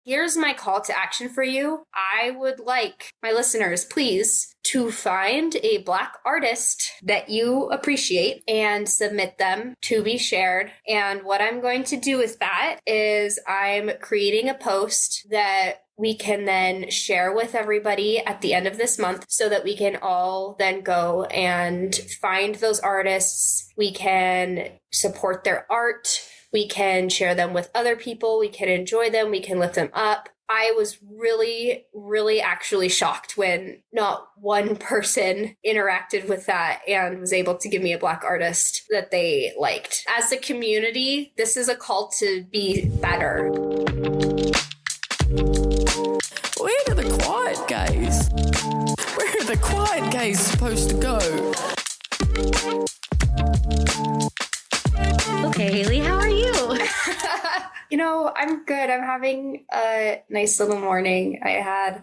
Here's my call to action for you. I would like my listeners, please, to find a Black artist that you appreciate and submit them to be shared. And what I'm going to do with that is I'm creating a post that we can then share with everybody at the end of this month so that we can all then go and find those artists. We can support their art. We can share them with other people. We can enjoy them. We can lift them up. I was really, really actually shocked when not one person interacted with that and was able to give me a Black artist that they liked. As a community, this is a call to be better. Where are the quiet gays? Where are the quiet gays supposed to go? Okay, Haley, how are you? I'm good. I'm having a nice little morning. I had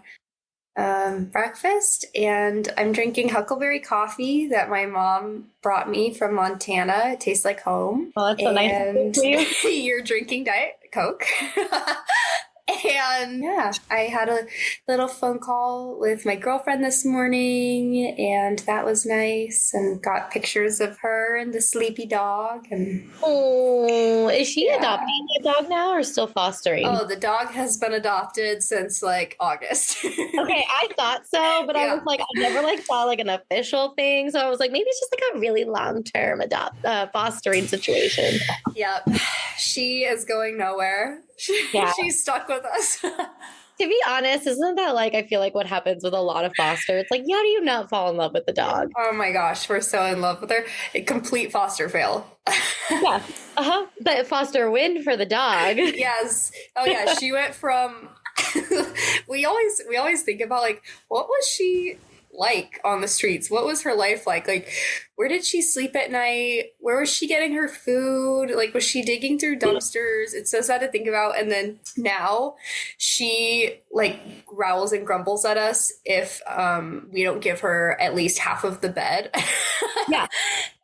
breakfast and I'm drinking huckleberry coffee that my mom brought me from Montana. It tastes like home. Oh, that's so nice for you. You're drinking Diet Coke. And yeah, I had a little phone call with my girlfriend this morning, and that was nice, and got pictures of her and the sleepy dog. And oh, is she adopting a dog now or still fostering? Oh, the dog has been adopted since like August. Okay, I thought so, but I was like, I never saw like an official thing, so I was like, maybe it's just like a really long-term fostering situation. Yep, she is going nowhere. She's stuck with us. To be honest, isn't that like, I feel like what happens with a lot of foster? It's like, how do you not fall in love with the dog? Oh my gosh, we're so in love with her. A complete foster fail. Yeah. But foster win for the dog. Yes. Oh yeah, she went from we always think about like, what was she like on the streets? What was her life like? Like, where did she sleep at night? Where was she getting her food? Like, was she digging through dumpsters? It's so sad to think about. And then now she like growls and grumbles at us if we don't give her at least half of the bed. Yeah.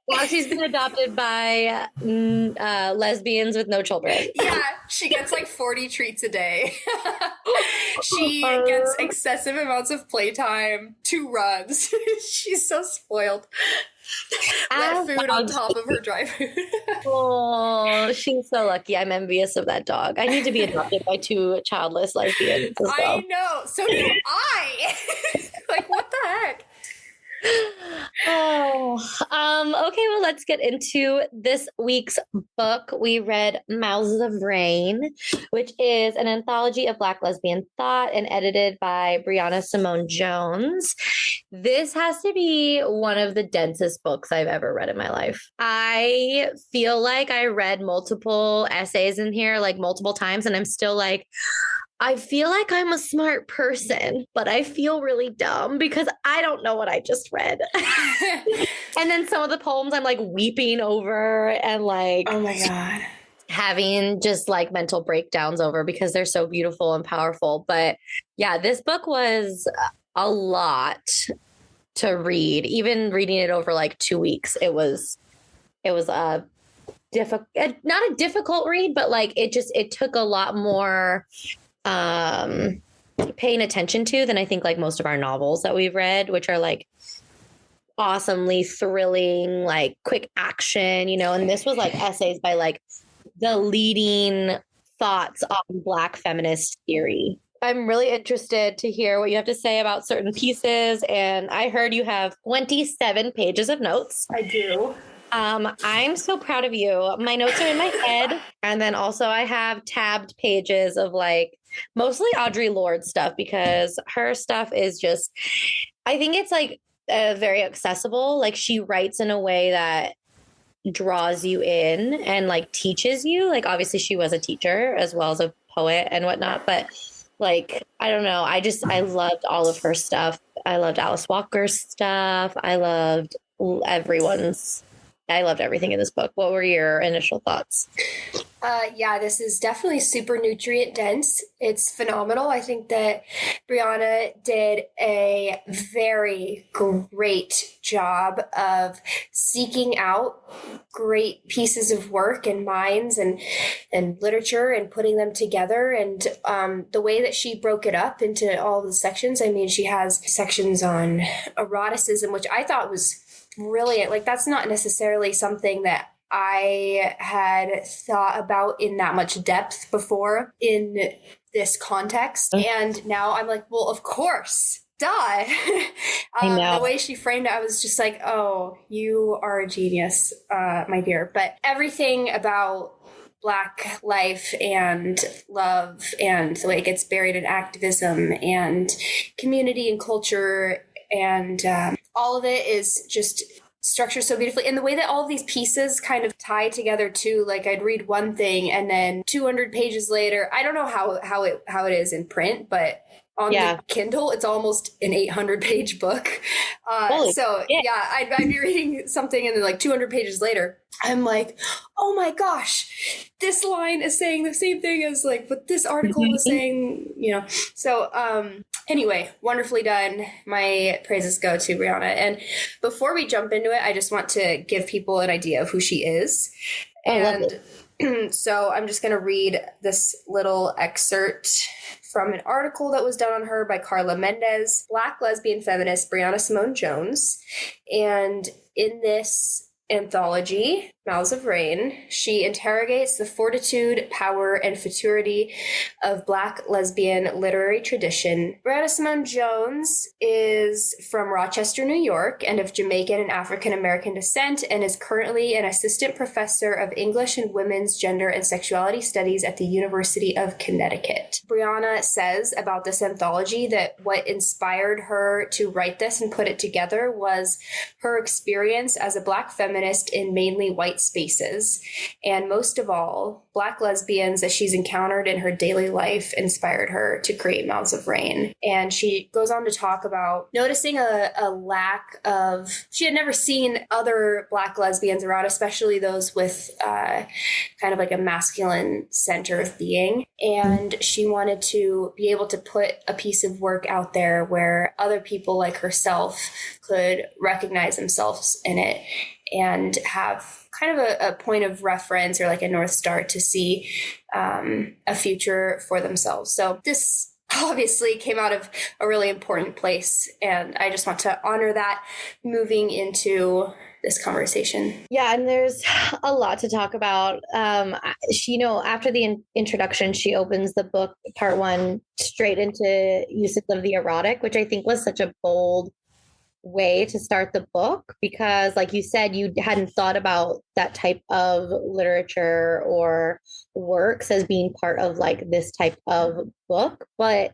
Well, she's been adopted by lesbians with no children. Yeah, she gets like 40 treats a day. She gets excessive amounts of playtime, 2 runs. She's so spoiled. Wet food on top of her dry food. Oh, she's so lucky. I'm envious of that dog. I need to be adopted by 2 childless lesbians as well. I know. So do I. Like, what the heck? Okay, well, let's get into this week's book. We read Mouths of Rain, which is an anthology of Black lesbian thought and edited by Briona Simone Jones. This has to be one of the densest books I've ever read in my life. I feel like I read multiple essays in here like multiple times, and I'm still like, I feel like I'm a smart person, but I feel really dumb because I don't know what I just read. And then some of the poems I'm like weeping over and like, oh my God, having just like mental breakdowns over because they're so beautiful and powerful. But yeah, this book was a lot to read. Even reading it over like 2 weeks, it was a difficult, not a difficult read, but like it took a lot more paying attention to than I think like most of our novels that we've read, which are like awesomely thrilling, like quick action, and this was like essays by like the leading thoughts on Black feminist theory. I'm really interested to hear what you have to say about certain pieces, and I heard you have 27 pages of notes. I do. I'm so proud of you. My notes are in my head. And then also I have tabbed pages of like mostly Audre Lorde stuff because her stuff is just, I think it's like very accessible. Like she writes in a way that draws you in and like teaches you. Like obviously she was a teacher as well as a poet and whatnot, but like, I don't know. I loved all of her stuff. I loved Alice Walker's stuff. I loved everything in this book. What were your initial thoughts? Yeah, this is definitely super nutrient dense. It's phenomenal. I think that Brianna did a very great job of seeking out great pieces of work and minds and literature and putting them together. And the way that she broke it up into all the sections, I mean, she has sections on eroticism, which I thought was brilliant. Like, that's not necessarily something that I had thought about in that much depth before in this context. And now I'm like, well, of course, duh. The way she framed it, I was just like, oh, you are a genius, my dear. But everything about Black life and love and the way it gets buried in activism and community and culture and all of it is just structured so beautifully. And the way that all of these pieces kind of tie together too, like I'd read one thing and then 200 pages later, I don't know how it is in print, but on the Kindle, it's almost an 800-page book. I'd be reading something and then like 200 pages later, I'm like, oh my gosh, this line is saying the same thing as like what this article was saying, you know. So anyway, wonderfully done. My praises go to Brianna. And before we jump into it, I just want to give people an idea of who she is. So I'm just going to read this little excerpt from an article that was done on her by Carla Mendez, Black lesbian feminist Briona Simone Jones. And in this anthology, Mouths of Rain, she interrogates the fortitude, power, and futurity of Black lesbian literary tradition. Briona Simone Jones is from Rochester, New York, and of Jamaican and African American descent, and is currently an assistant professor of English and Women's Gender and Sexuality Studies at the University of Connecticut. Briona says about this anthology that what inspired her to write this and put it together was her experience as a Black feminist in mainly white spaces, and most of all, Black lesbians that she's encountered in her daily life inspired her to create Mouths of Rain. And she goes on to talk about noticing a lack of, she had never seen other Black lesbians around, especially those with kind of like a masculine center of being. And she wanted to be able to put a piece of work out there where other people like herself could recognize themselves in it and have kind of a point of reference or like a North Star to see a future for themselves. So this obviously came out of a really important place. And I just want to honor that moving into this conversation. Yeah, and there's a lot to talk about. She, after the introduction, she opens the book, part one, straight into uses of the erotic, which I think was such a bold way to start the book, because like you said, you hadn't thought about that type of literature or works as being part of like this type of book. But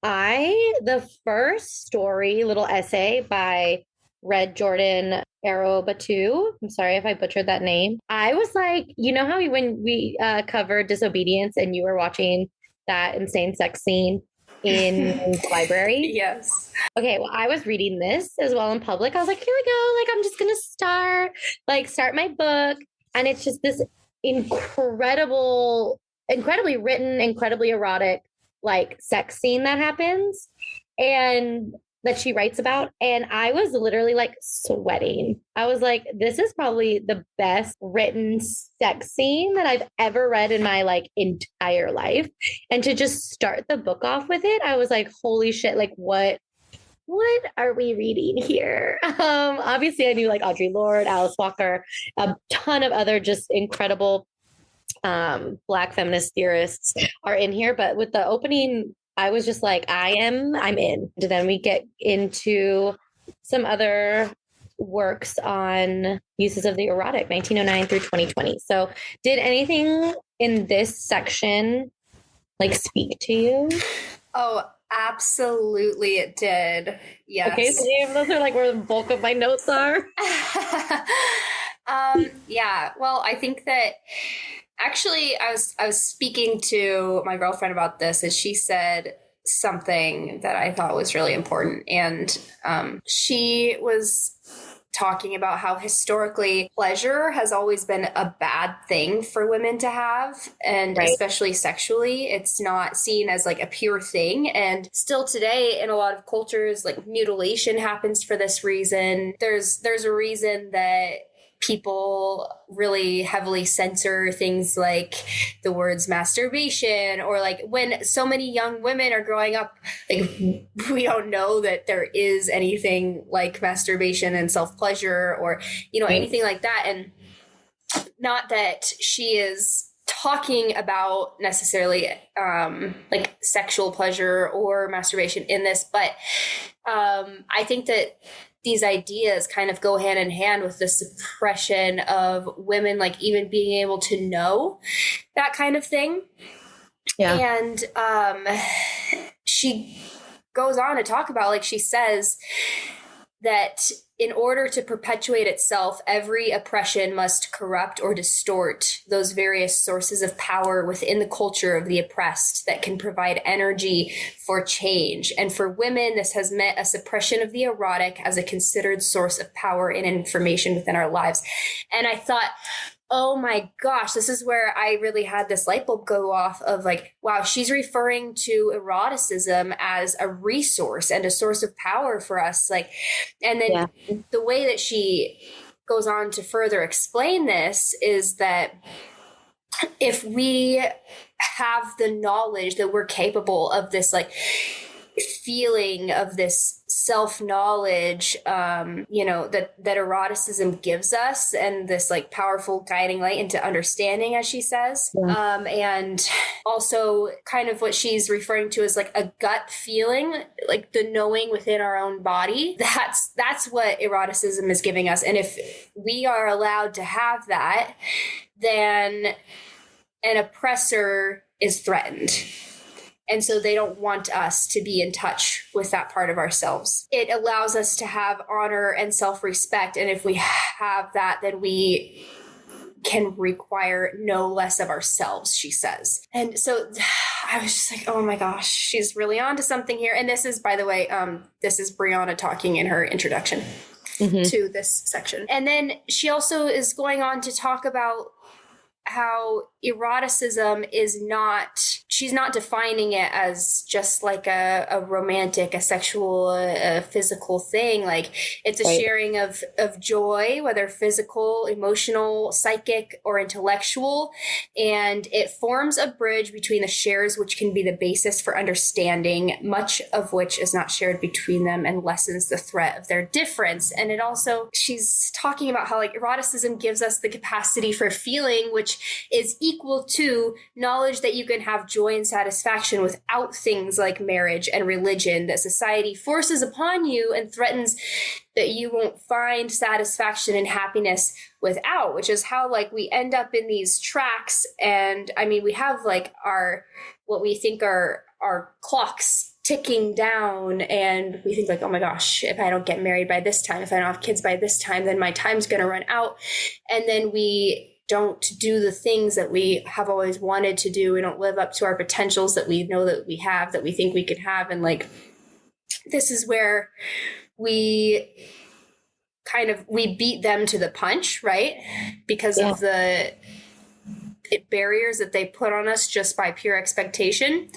the first story, little essay by Red Jordan Arrow-Batu, I'm sorry if I butchered that name. I was like, how when we covered Disobedience and you were watching that insane sex scene in the library? Yes. Okay, well, I was reading this as well in public. I was like, here we go. Like, I'm just going to start my book. And it's just this incredibly written, incredibly erotic, like sex scene that happens and that she writes about. And I was literally like sweating. I was like, this is probably the best written sex scene that I've ever read in my like entire life. And to just start the book off with it, I was like, holy shit, like what are we reading here? Obviously I knew like Audre Lorde, Alice Walker, a ton of other just incredible Black feminist theorists are in here. But with the opening, I was just like, I'm in. And then we get into some other works on uses of the erotic, 1909 through 2020. So did anything in this section like speak to you? Oh, absolutely it did. Yes. Okay, so those are like where the bulk of my notes are. Yeah, well, I think that actually I was speaking to my girlfriend about this, and she said something that I thought was really important. And she was talking about how historically pleasure has always been a bad thing for women to have, and especially sexually. It's not seen as like a pure thing. And still today in a lot of cultures, like mutilation happens for this reason. There's a reason that people really heavily censor things like the words masturbation, or like when so many young women are growing up, like we don't know that there is anything like masturbation and self-pleasure or, you know, anything like that. And not that she is talking about necessarily like sexual pleasure or masturbation in this, but I think that these ideas kind of go hand in hand with the suppression of women, like even being able to know that kind of thing. Yeah. And she goes on to talk about, like she says, that in order to perpetuate itself, every oppression must corrupt or distort those various sources of power within the culture of the oppressed that can provide energy for change. And for women, this has meant a suppression of the erotic as a considered source of power and information within our lives. And I thought, oh my gosh, this is where I really had this light bulb go off of like, wow, she's referring to eroticism as a resource and a source of power for us. Like, and then the way that she goes on to further explain this is that if we have the knowledge that we're capable of this, like, feeling of this self-knowledge, you know, that eroticism gives us, and this like powerful guiding light into understanding, as she says. And also kind of what she's referring to as like a gut feeling, like the knowing within our own body. That's what eroticism is giving us. And if we are allowed to have that, then an oppressor is threatened. And so they don't want us to be in touch with that part of ourselves. It allows us to have honor and self-respect. And if we have that, then we can require no less of ourselves, she says. And so I was just like, oh my gosh, she's really onto something here. And this is, by the way, this is Briona talking in her introduction to this section. And then she also is going on to talk about how eroticism is not, she's not defining it as just like a romantic, a sexual, a physical thing. Like it's a sharing of joy, whether physical, emotional, psychic, or intellectual. And it forms a bridge between the shares, which can be the basis for understanding, much of which is not shared between them, and lessens the threat of their difference. And it also, she's talking about how like eroticism gives us the capacity for feeling, which is equal to knowledge that you can have joy and satisfaction without things like marriage and religion that society forces upon you and threatens that you won't find satisfaction and happiness without, which is how like we end up in these tracks. And I mean, we have like what we think are our clocks ticking down, and we think like, oh my gosh, if I don't get married by this time, if I don't have kids by this time, then my time's going to run out. And then we don't do the things that we have always wanted to do. We don't live up to our potentials that we know that we have, that we think we could have. And like, this is where we beat them to the punch, right? Because of the barriers that they put on us just by pure expectation.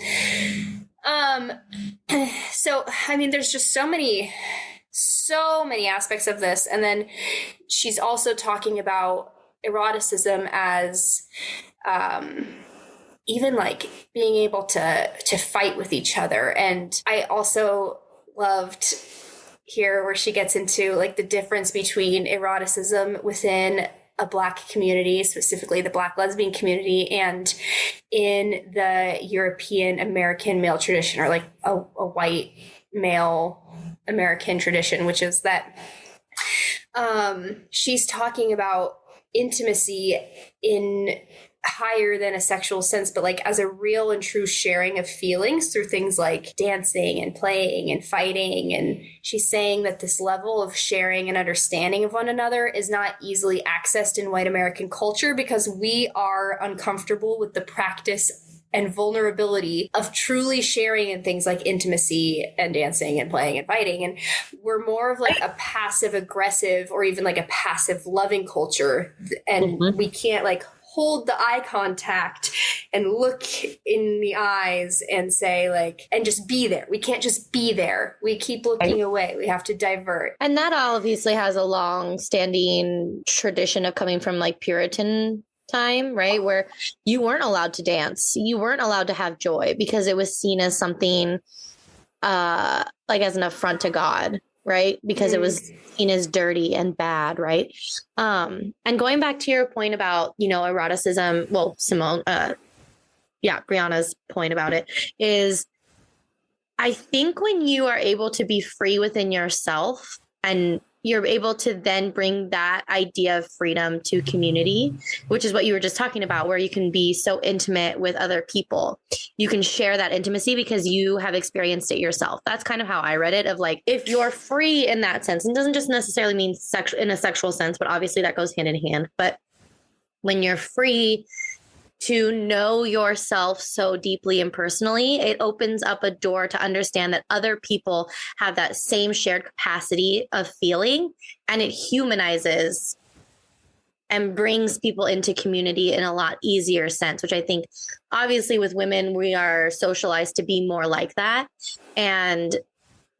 So, I mean, there's just so many aspects of this. And then she's also talking about eroticism as even like being able to fight with each other. And I also loved here where she gets into like the difference between eroticism within a Black community, specifically the Black lesbian community, and in the European American male tradition, or like a white male American tradition, which is that she's talking about intimacy in higher than a sexual sense, but like as a real and true sharing of feelings through things like dancing and playing and fighting. And she's saying that this level of sharing and understanding of one another is not easily accessed in white American culture because we are uncomfortable with the practice and vulnerability of truly sharing in things like intimacy and dancing and playing and fighting. And we're more of like a passive aggressive or even like a passive loving culture. And we can't like hold the eye contact and look in the eyes and say like, and just be there. We can't just be there. We keep looking away. We have to divert. And that obviously has a long standing tradition of coming from like Puritan time, right? Where you weren't allowed to dance. You weren't allowed to have joy because it was seen as something like as an affront to God, right? Because it was seen as dirty and bad, right? And going back to your point about, you know, eroticism, well, Briona's point about it is, I think when you are able to be free within yourself and you're able to then bring that idea of freedom to community, which is what you were just talking about, where you can be so intimate with other people. You can share that intimacy because you have experienced it yourself. That's kind of how I read it, of like, if you're free in that sense, and doesn't just necessarily mean in a sexual sense, but obviously that goes hand in hand. But when you're free to know yourself so deeply and personally, it opens up a door to understand that other people have that same shared capacity of feeling, and it humanizes and brings people into community in a lot easier sense, which I think obviously with women, we are socialized to be more like that. And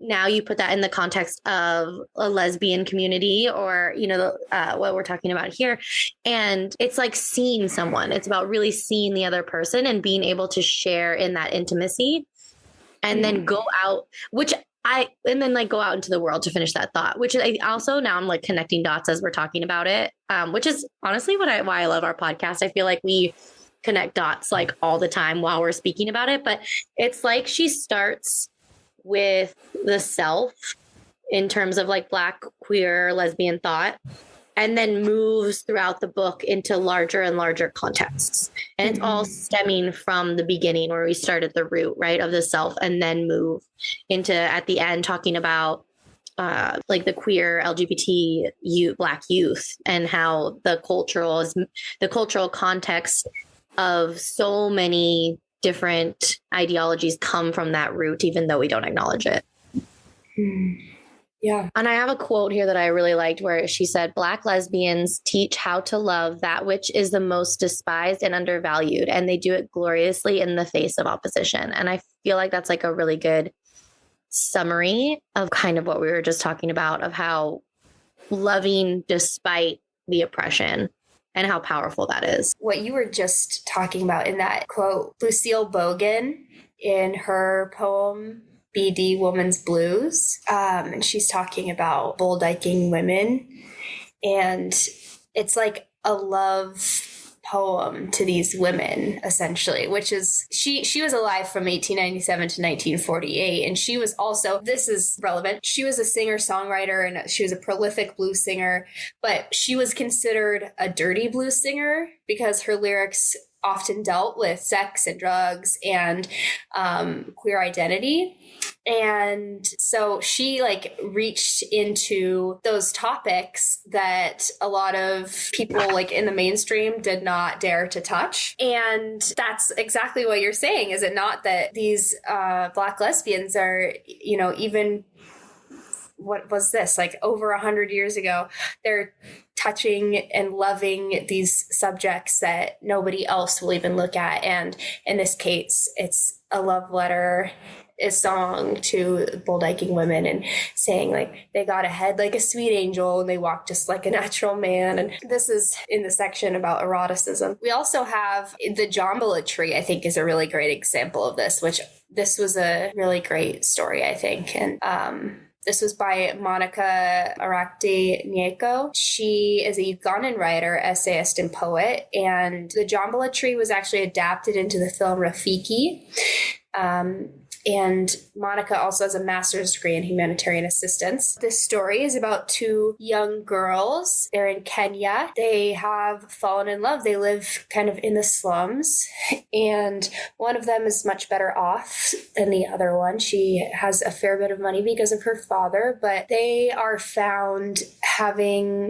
now you put that in the context of a lesbian community or, you know, what we're talking about here. And it's like seeing someone. It's about really seeing the other person and being able to share in that intimacy and then go out, and then like go out into the world to finish that thought, which I also now I'm like connecting dots as we're talking about it, which is honestly why I love our podcast. I feel like we connect dots like all the time while we're speaking about it, but it's like she starts with the self in terms of like Black, queer, lesbian thought, and then moves throughout the book into larger and larger contexts. And it's all stemming from the beginning where we start at the root, right, of the self, and then move into at the end talking about like the queer LGBT Black youth and how the cultural context of so many different ideologies come from that root, even though we don't acknowledge it. Yeah. And I have a quote here that I really liked where she said, Black lesbians teach how to love that which is the most despised and undervalued, and they do it gloriously in the face of opposition. And I feel like that's like a really good summary of kind of what we were just talking about, of how loving despite the oppression and how powerful that is. What you were just talking about in that quote, Lucille Bogan in her poem, BD Woman's Blues, and she's talking about bulldyking women. And it's like a love poem to these women, essentially, which is she was alive from 1897 to 1948. And she was also, this is relevant, she was a singer-songwriter and she was a prolific blues singer, but she was considered a dirty blues singer because her lyrics often dealt with sex and drugs and queer identity. And so she like reached into those topics that a lot of people like in the mainstream did not dare to touch. And that's exactly what you're saying, is it not, that these Black lesbians are, you know, even what was this, like over 100 years ago, they're touching and loving these subjects that nobody else will even look at. And in this case, it's a love letter, a song to bulldyking women and saying like they got ahead like a sweet angel and they walked just like a natural man. And this is in the section about eroticism. We also have the Jambalaya tree, I think, is a really great example of this, which this was a really great story, I think. And this was by Monica Arakte Nyeko. She is a Ugandan writer, essayist, and poet. And the Jambalaya tree was actually adapted into the film Rafiki. And Monica also has a master's degree in humanitarian assistance. This story is about two young girls. They're in Kenya. They have fallen in love. They live kind of in the slums. And one of them is much better off than the other one. She has a fair bit of money because of her father, but they are found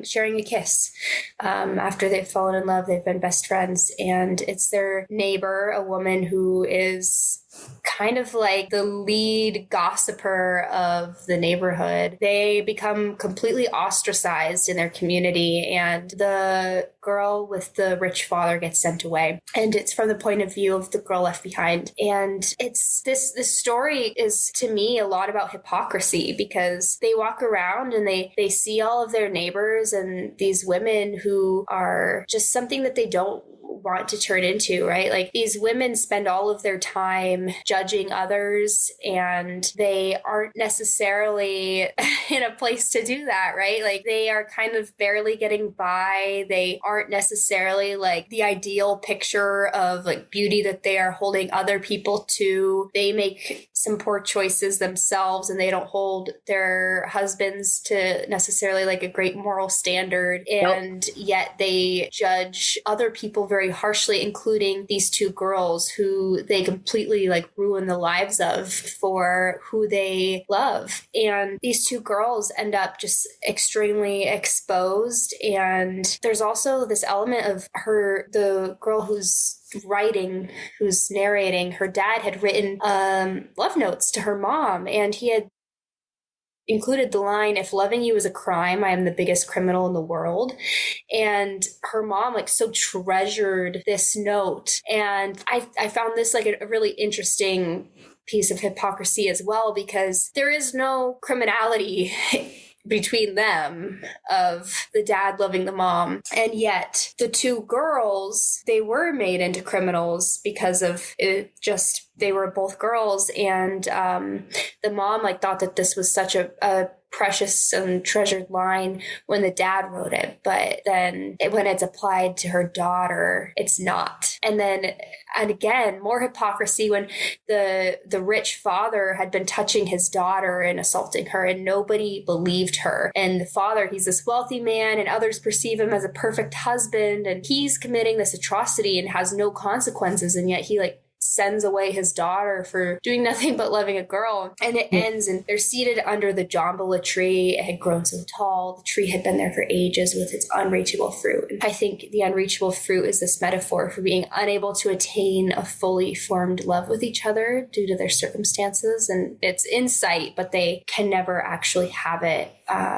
sharing a kiss after they've fallen in love. They've been best friends, and it's their neighbor, a woman who is kind of like the lead gossiper of the neighborhood. They become completely ostracized in their community, and the girl with the rich father gets sent away. And it's from the point of view of the girl left behind. And it's this story is, to me, a lot about hypocrisy, because they walk around and they see all of their neighbors and these women who are just something that they don't want to turn into, right? Like, these women spend all of their time judging others, and they aren't necessarily in a place to do that, right? Like, they are kind of barely getting by. They aren't necessarily like the ideal picture of like beauty that they are holding other people to. They make some poor choices themselves, and they don't hold their husbands to necessarily like a great moral standard. And yet they judge other people very harshly, including these two girls who they completely like ruin the lives of for who they love. And these two girls end up just extremely exposed. And there's also this element of the girl who's narrating, her dad had written love notes to her mom, and he had included the line, "If loving you is a crime, I am the biggest criminal in the world." And her mom like so treasured this note. And I found this like a really interesting piece of hypocrisy as well, because there is no criminality between them of the dad loving the mom. And yet the two girls, they were made into criminals because of it, just they were both girls. And the mom like thought that this was such a precious and treasured line when the dad wrote it, but then when it's applied to her daughter, it's not. And again, more hypocrisy when the rich father had been touching his daughter and assaulting her, and nobody believed her. And the father, he's this wealthy man, and others perceive him as a perfect husband, and he's committing this atrocity and has no consequences, and yet he like sends away his daughter for doing nothing but loving a girl. And it ends, and they're seated under the jambala tree. It had grown so tall. The tree had been there for ages with its unreachable fruit. And I think the unreachable fruit is this metaphor for being unable to attain a fully formed love with each other due to their circumstances. And it's insight, but they can never actually have it,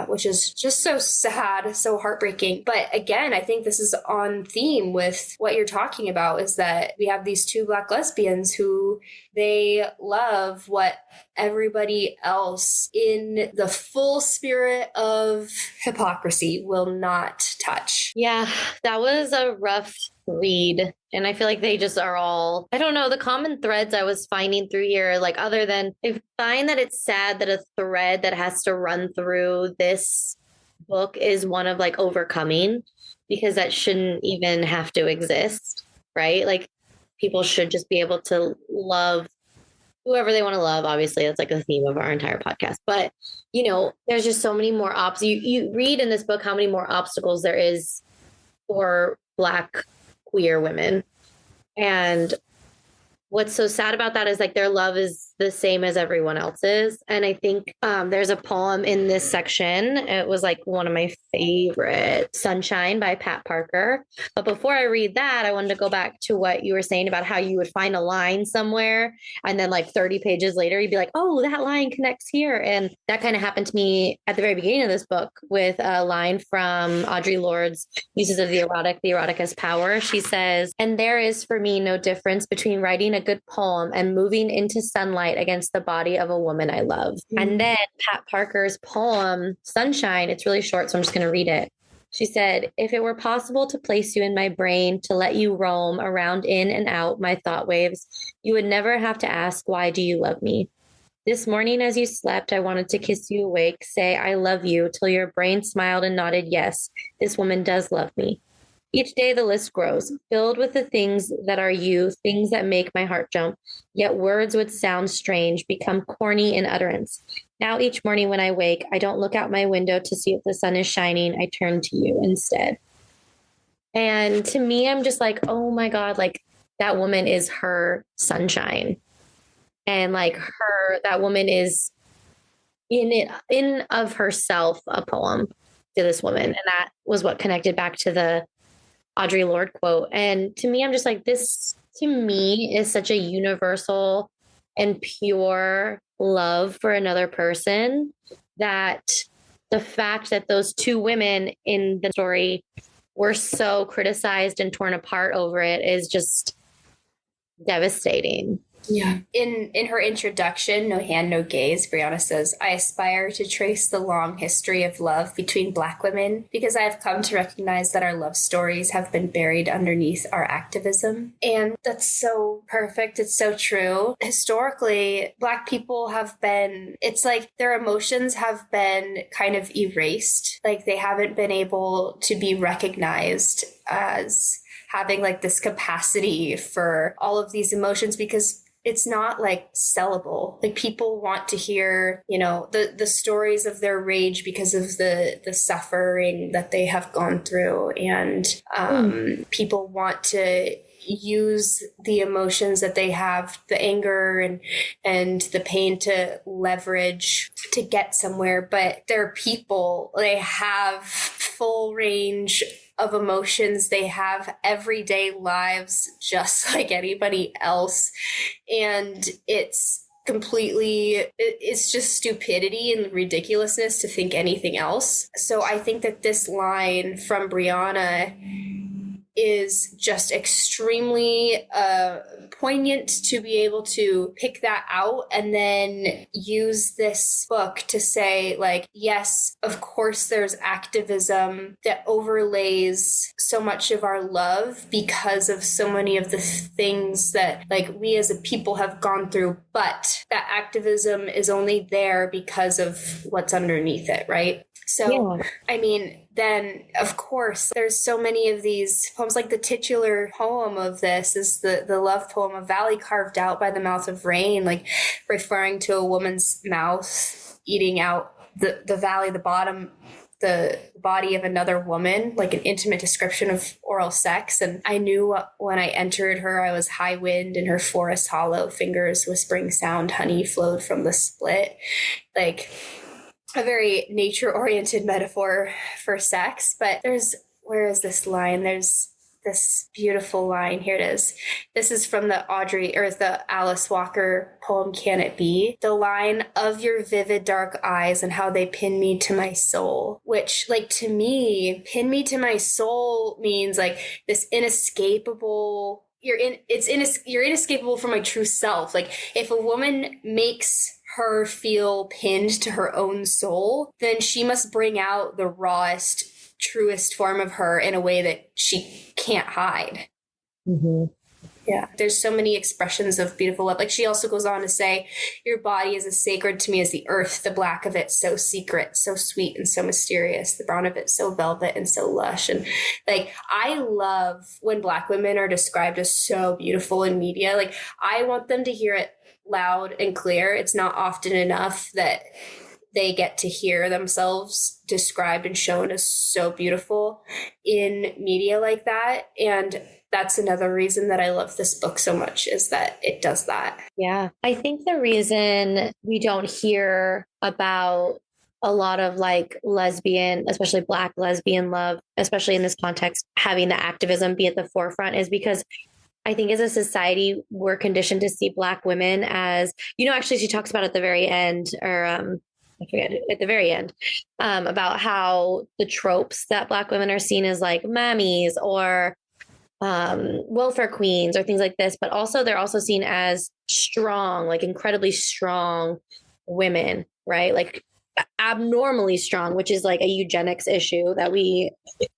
which is just so sad, so heartbreaking. But again, I think this is on theme with what you're talking about, is that we have these two Black lesbians who they love what everybody else in the full spirit of hypocrisy will not touch. Yeah, that was a rough read. And I feel like they just are all, I don't know, the common threads I was finding through here, like other than I find that it's sad that a thread that has to run through this book is one of like overcoming, because that shouldn't even have to exist, right? Like, people should just be able to love whoever they want to love. Obviously, that's like the theme of our entire podcast. But, you know, there's just so many more you read in this book how many more obstacles there is for Black queer women. And what's so sad about that is like their love is the same as everyone else's. And I think there's a poem in this section. It was like one of my favorite, Sunshine by Pat Parker. But before I read that, I wanted to go back to what you were saying about how you would find a line somewhere, and then like 30 pages later, you'd be like, oh, that line connects here. And that kind of happened to me at the very beginning of this book with a line from Audre Lorde's Uses of the Erotic as Power. She says, "And there is for me no difference between writing a good poem and moving into sunlight against the body of a woman I love." And then Pat Parker's poem, Sunshine, it's really short, so I'm just going to read it. She said, "If it were possible to place you in my brain, to let you roam around in and out my thought waves, you would never have to ask, why do you love me? This morning as you slept, I wanted to kiss you awake, say I love you, till your brain smiled and nodded, yes, this woman does love me. Each day the list grows, filled with the things that are you, things that make my heart jump, yet words would sound strange, become corny in utterance. Now each morning when I wake, I don't look out my window to see if the sun is shining, I turn to you instead." And to me, I'm just like, oh my God, like that woman is her sunshine. And like that woman is in of herself a poem. to this woman. And that was what connected back to the Audre Lorde quote. And to me, I'm just like, this to me is such a universal and pure love for another person, that the fact that those two women in the story were so criticized and torn apart over it is just devastating. Yeah. In her introduction, No Hand, No Gaze, Briona says, I aspire to trace the long history of love between Black women because I have come to recognize that our love stories have been buried underneath our activism. And that's so perfect. It's so true. Historically, Black people have been, it's like their emotions have been kind of erased. Like they haven't been able to be recognized as having like this capacity for all of these emotions because it's not like sellable. Like people want to hear, you know, the stories of their rage because of the suffering that they have gone through. And people want to use the emotions that they have, the anger and the pain, to leverage to get somewhere. But they're people, they have full range of emotions. They have everyday lives just like anybody else. And it's just stupidity and ridiculousness to think anything else. So I think that this line from Briona is just extremely poignant to be able to pick that out and then use this book to say, like, yes, of course there's activism that overlays so much of our love because of so many of the things that, like, we as a people have gone through, but that activism is only there because of what's underneath it, right? So, yeah. I mean, then, of course, there's so many of these poems, like the titular poem of this is the love poem, A Valley Carved Out by the Mouth of Rain, like referring to a woman's mouth eating out the valley, the bottom, the body of another woman, like an intimate description of oral sex. And I knew when I entered her, I was high wind in her forest hollow, fingers whispering sound, honey flowed from the split. Like, a very nature-oriented metaphor for sex. But where is this line? There's this beautiful line. Here it is. This is from the Alice Walker poem, Can It Be? The line, of your vivid dark eyes and how they pin me to my soul, which, like, to me, pin me to my soul means like this inescapable, you're inescapable from my true self. Like, if a woman makes her feel pinned to her own soul, then she must bring out the rawest, truest form of her in a way that she can't hide. Mm-hmm. Yeah, there's so many expressions of beautiful love. Like, she also goes on to say, your body is as sacred to me as the earth, the black of it so secret, so sweet and so mysterious, the brown of it so velvet and so lush. And like, I love when Black women are described as so beautiful in media. Like, I want them to hear it loud and clear. It's not often enough that they get to hear themselves described and shown as so beautiful in media like that. And that's another reason that I love this book so much, is that it does that. Yeah. I think the reason we don't hear about a lot of like lesbian, especially Black lesbian love, especially in this context, having the activism be at the forefront, is because I think as a society, we're conditioned to see Black women as, actually she talks about at the very end, or I forget, at the very end, about how the tropes that Black women are seen as like mammies or welfare queens or things like this, but also they're also seen as strong, like incredibly strong women, right? Like abnormally strong, which is like a eugenics issue that we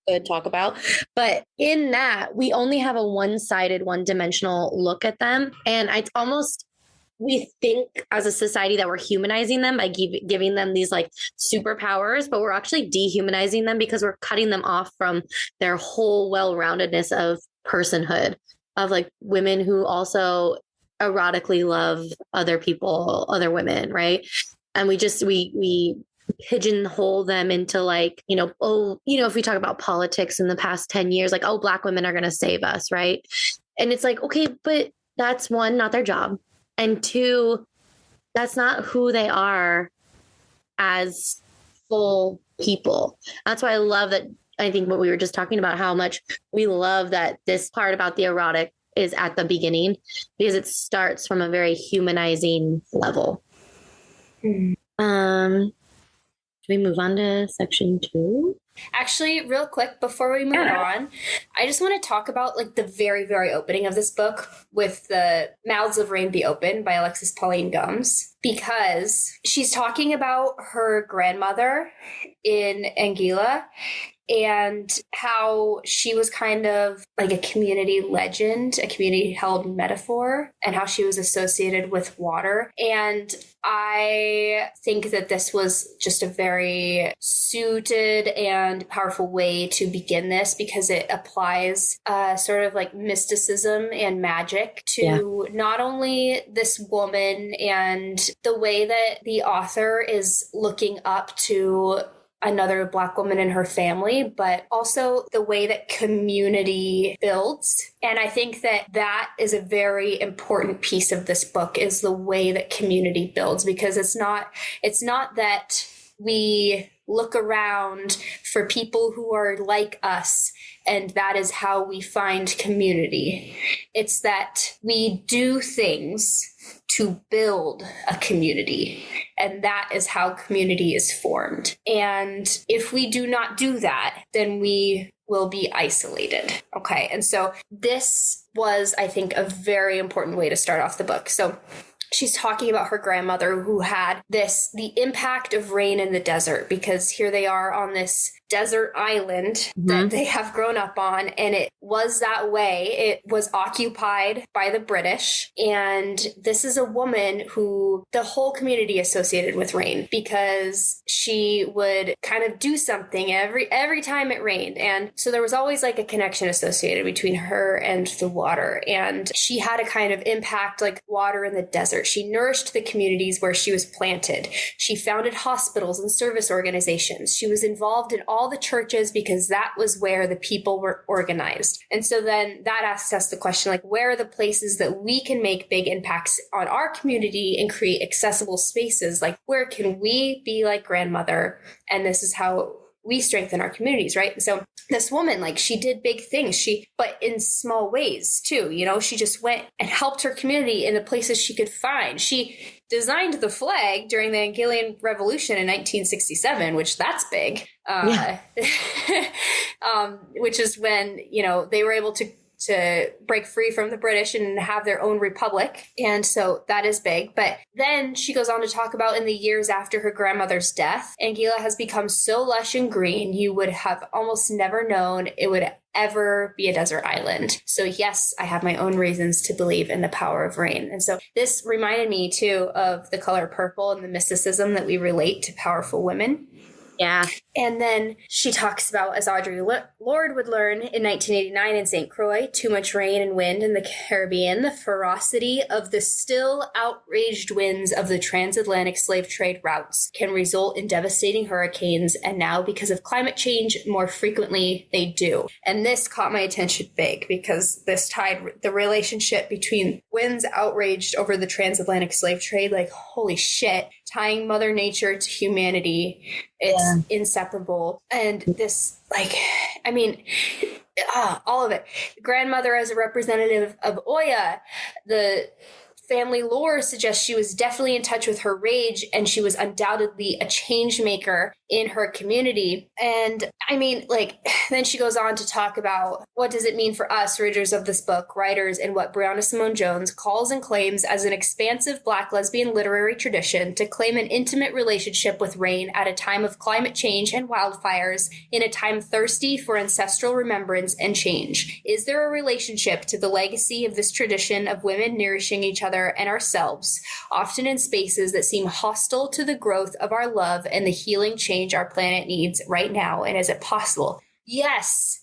could talk about. But in that, we only have a one-sided, one-dimensional look at them. And it's almost, we think as a society that we're humanizing them by giving them these like superpowers, but we're actually dehumanizing them because we're cutting them off from their whole well-roundedness of personhood, of like women who also erotically love other people, other women, right? And we pigeonhole them into like, if we talk about politics in the past 10 years, like, oh, Black women are going to save us, right? And it's like, okay, but that's one, not their job. And two, that's not who they are as full people. That's why I love that. I think what we were just talking about, how much we love that this part about the erotic is at the beginning, because it starts from a very humanizing level. Do we move on to section 2? Actually, real quick, before we move on, I just want to talk about like the very, very opening of this book with the Mouths of Rain Be Open by Alexis Pauline Gumbs, because she's talking about her grandmother in Anguilla and how she was kind of like a community legend, a community held metaphor, and how she was associated with water. And I think that this was just a very suited and powerful way to begin this, because it applies sort of like mysticism and magic to not only this woman and the way that the author is looking up to another Black woman in her family, but also the way that community builds. And I think that that is a very important piece of this book, is the way that community builds, because it's not that we look around for people who are like us and that is how we find community. It's that we do things to build a community, and that is how community is formed. And if we do not do that, then we will be isolated. Okay. And so this was, I think, a very important way to start off the book. So she's talking about her grandmother who had the impact of rain in the desert, because here they are on this desert island that they have grown up on, and it was that way. It was occupied by the British, and this is a woman who the whole community associated with rain, because she would kind of do something every time it rained, and so there was always like a connection associated between her and the water, and she had a kind of impact like water in the desert. She nourished the communities where she was planted. She founded hospitals and service organizations. She was involved in all the churches because that was where the people were organized. And so then that asks us the question, like, where are the places that we can make big impacts on our community and create accessible spaces? Like, where can we be like grandmother? And this is how we strengthen our communities, right? So this woman, like, she did big things, but in small ways too, you know, she just went and helped her community in the places she could find. She designed the flag during the Anguillan Revolution in 1967, which that's big, which is when, you know, they were able to break free from the British and have their own republic. And so that is big. But then she goes on to talk about in the years after her grandmother's death, Anguilla has become so lush and green, you would have almost never known it would ever be a desert island. So yes, I have my own reasons to believe in the power of rain. And so this reminded me too of the color purple and the mysticism that we relate to powerful women. Yeah. And then she talks about, as Audre Lorde would learn in 1989 in St. Croix, too much rain and wind in the Caribbean, the ferocity of the still outraged winds of the transatlantic slave trade routes can result in devastating hurricanes. And now, because of climate change, more frequently they do. And this caught my attention big, because this tied the relationship between winds outraged over the transatlantic slave trade, like, holy shit, tying Mother Nature to humanity. It's inseparable. And this, like, I mean, all of it. Grandmother as a representative of Oya, the family lore suggests she was definitely in touch with her rage, and she was undoubtedly a change maker in her community. And I mean, like, then she goes on to talk about what does it mean for us, readers of this book, writers, and what Briona Simone Jones calls and claims as an expansive Black lesbian literary tradition to claim an intimate relationship with rain at a time of climate change and wildfires, in a time thirsty for ancestral remembrance and change. Is there a relationship to the legacy of this tradition of women nourishing each other and ourselves, often in spaces that seem hostile to the growth of our love and the healing change our planet needs right now? And is it possible? Yes,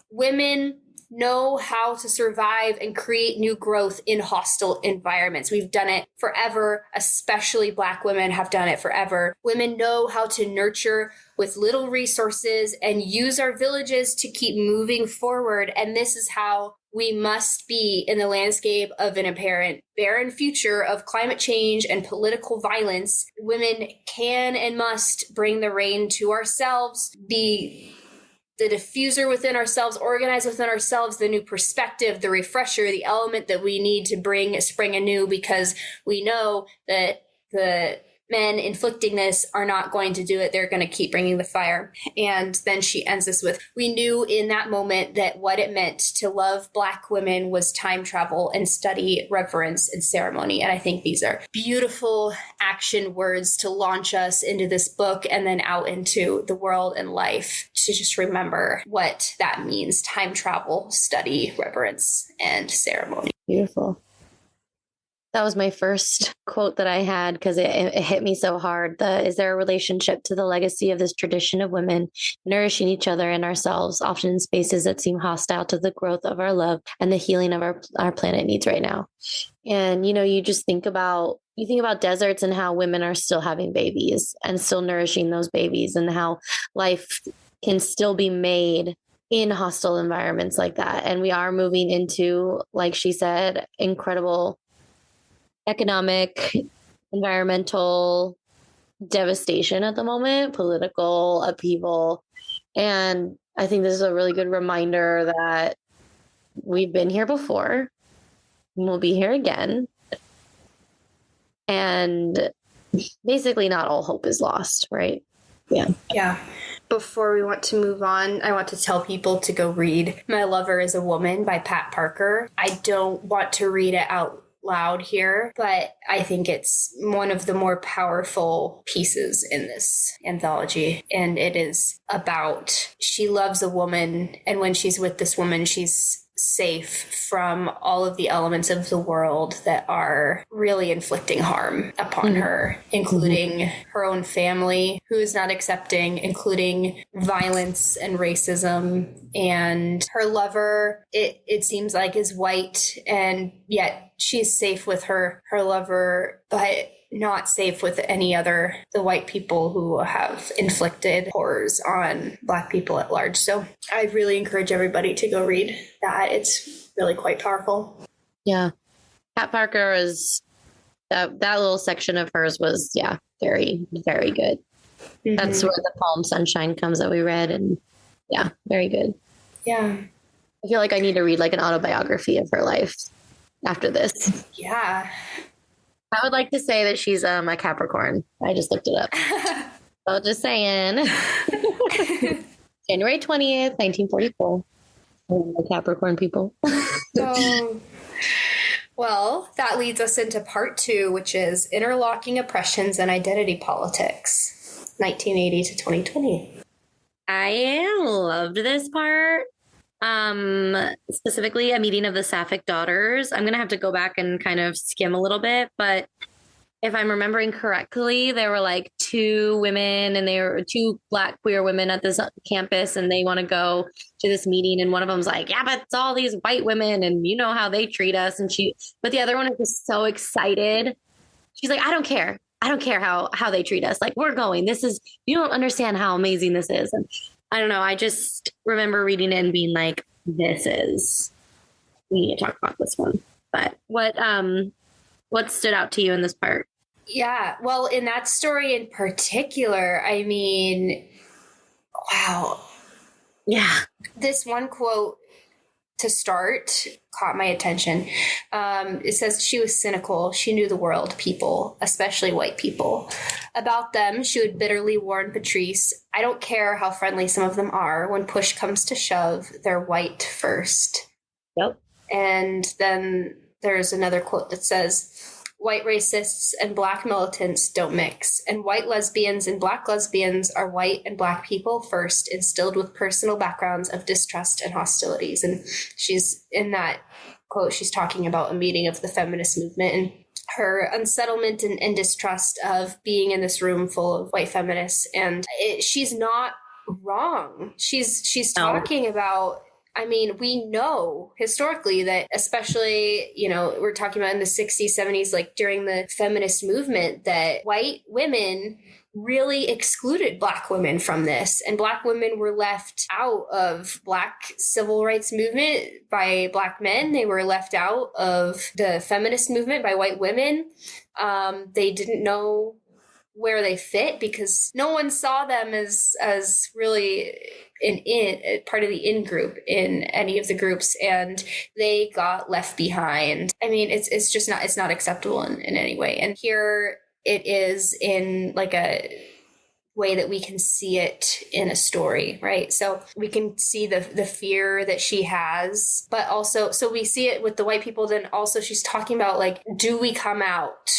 women know how to survive and create new growth in hostile environments. We've done it forever, especially Black women have done it forever. Women know how to nurture with little resources and use our villages to keep moving forward. And this is how we must be in the landscape of an apparent barren future of climate change and political violence. Women can and must bring the reign to ourselves, be the diffuser within ourselves, organize within ourselves the new perspective, the refresher, the element that we need to spring anew, because we know that the men inflicting this are not going to do it. They're going to keep bringing the fire. And then she ends this with, we knew in that moment that what it meant to love Black women was time travel and study, reverence, and ceremony. And I think these are beautiful action words to launch us into this book and then out into the world and life, to just remember what that means: time travel, study, reverence, and ceremony. Beautiful. That was my first quote that I had, because it hit me so hard. Is there a relationship to the legacy of this tradition of women nourishing each other and ourselves, often in spaces that seem hostile to the growth of our love and the healing of our planet needs right now? And, you just think about deserts and how women are still having babies and still nourishing those babies, and how life can still be made in hostile environments like that. And we are moving into, like she said, incredible economic, environmental devastation at the moment, political upheaval. And I think this is a really good reminder that we've been here before and we'll be here again. And basically not all hope is lost, right? Yeah. Yeah. Before we want to move on, I want to tell people to go read My Lover is a Woman by Pat Parker. I don't want to read it out loud here, but I think it's one of the more powerful pieces in this anthology. And it is about, she loves a woman, and when she's with this woman, she's safe from all of the elements of the world that are really inflicting harm upon her, including her own family, who is not accepting, including violence and racism. And her lover, it seems like, is white, and yet she's safe with her lover, but not safe with the white people who have inflicted horrors on Black people at large. So I really encourage everybody to go read that. It's really quite powerful. Yeah. Pat Parker is, that little section of hers was, very, very good. Mm-hmm. That's where the Palm Sunshine comes that we read. And very good. Yeah. I feel like I need to read like an autobiography of her life after this. Yeah. I would like to say that she's a Capricorn. I just looked it up. So just saying. January 20th, 1944. The Capricorn people. Well, that leads us into part 2, which is Interlocking Oppressions and Identity Politics, 1980 to 2020. I loved this part. Specifically a meeting of the Sapphic daughters. I'm going to have to go back and kind of skim a little bit, but if I'm remembering correctly, there were like 2 women, and they were 2 Black queer women at this campus, and they want to go to this meeting. And one of them's like, yeah, but it's all these white women and you know how they treat us. But the other one is just so excited. She's like, I don't care. I don't care how they treat us. Like, we're going, you don't understand how amazing this is. And I don't know. I just remember reading it and being like, we need to talk about this one. But what stood out to you in this part? Yeah, well, in that story in particular, I mean, wow. Yeah. This one quote to start caught my attention. It says, she was cynical. She knew the world people, especially white people. About them, she would bitterly warn Patrice, I don't care how friendly some of them are. When push comes to shove, they're white first. Yep. And then there's another quote that says, white racists and Black militants don't mix, and white lesbians and Black lesbians are white and Black people first, instilled with personal backgrounds of distrust and hostilities. And she's, in that quote, she's talking about a meeting of the feminist movement and her unsettlement and distrust of being in this room full of white feminists. And she's not wrong. She's talking about I mean, we know historically that, especially, we're talking about in the 60s, 70s, like during the feminist movement, that white women really excluded Black women from this. And Black women were left out of Black civil rights movement by Black men. They were left out of the feminist movement by white women. They didn't know where they fit because no one saw them as really part of the in group in any of the groups, and they got left behind. I mean, it's not acceptable in any way. And here it is in like a way that we can see it in a story, right? So we can see the fear that she has, but also, so we see it with the white people. Then also she's talking about like, do we come out?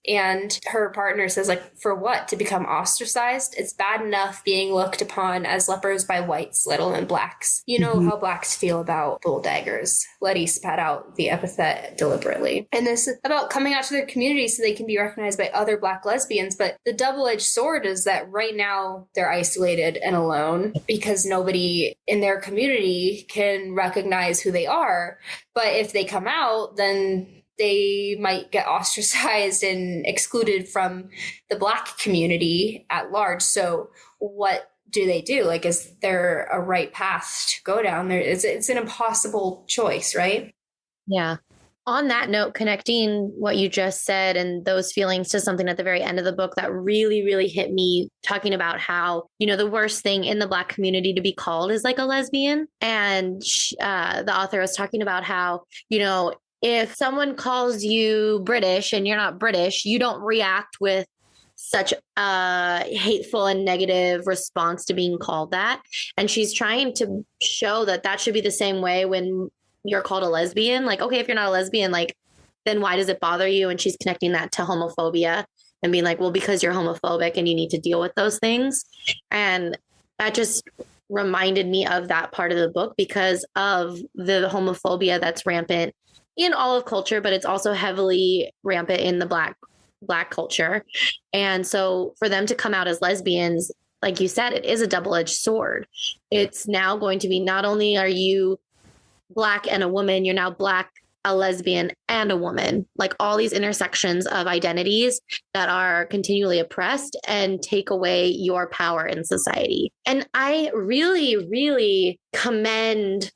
And her partner says, like, for what? To become ostracized? It's bad enough being looked upon as lepers by whites, let alone Blacks. You know how Blacks feel about bull daggers. Letty spat out the epithet deliberately. And this is about coming out to their community so they can be recognized by other Black lesbians. But the double-edged sword is that right now they're isolated and alone because nobody in their community can recognize who they are. But if they come out, then they might get ostracized and excluded from the Black community at large. So what do they do? Like, is there a right path to go down there? It's an impossible choice, right? Yeah. On that note, connecting what you just said and those feelings to something at the very end of the book that really, really hit me, talking about how, the worst thing in the Black community to be called is like a lesbian. And the author was talking about how, if someone calls you British and you're not British, you don't react with such a hateful and negative response to being called that. And she's trying to show that should be the same way when you're called a lesbian. Like, okay, if you're not a lesbian, like, then why does it bother you? And she's connecting that to homophobia and being like, well, because you're homophobic and you need to deal with those things. And that just reminded me of that part of the book because of the homophobia that's rampant in all of culture, but it's also heavily rampant in the black culture. And so for them to come out as lesbians, like you said, it is a double-edged sword. It's now going to be, not only are you Black and a woman, you're now Black, a lesbian, and a woman. Like all these intersections of identities that are continually oppressed and take away your power in society. And I really, really commend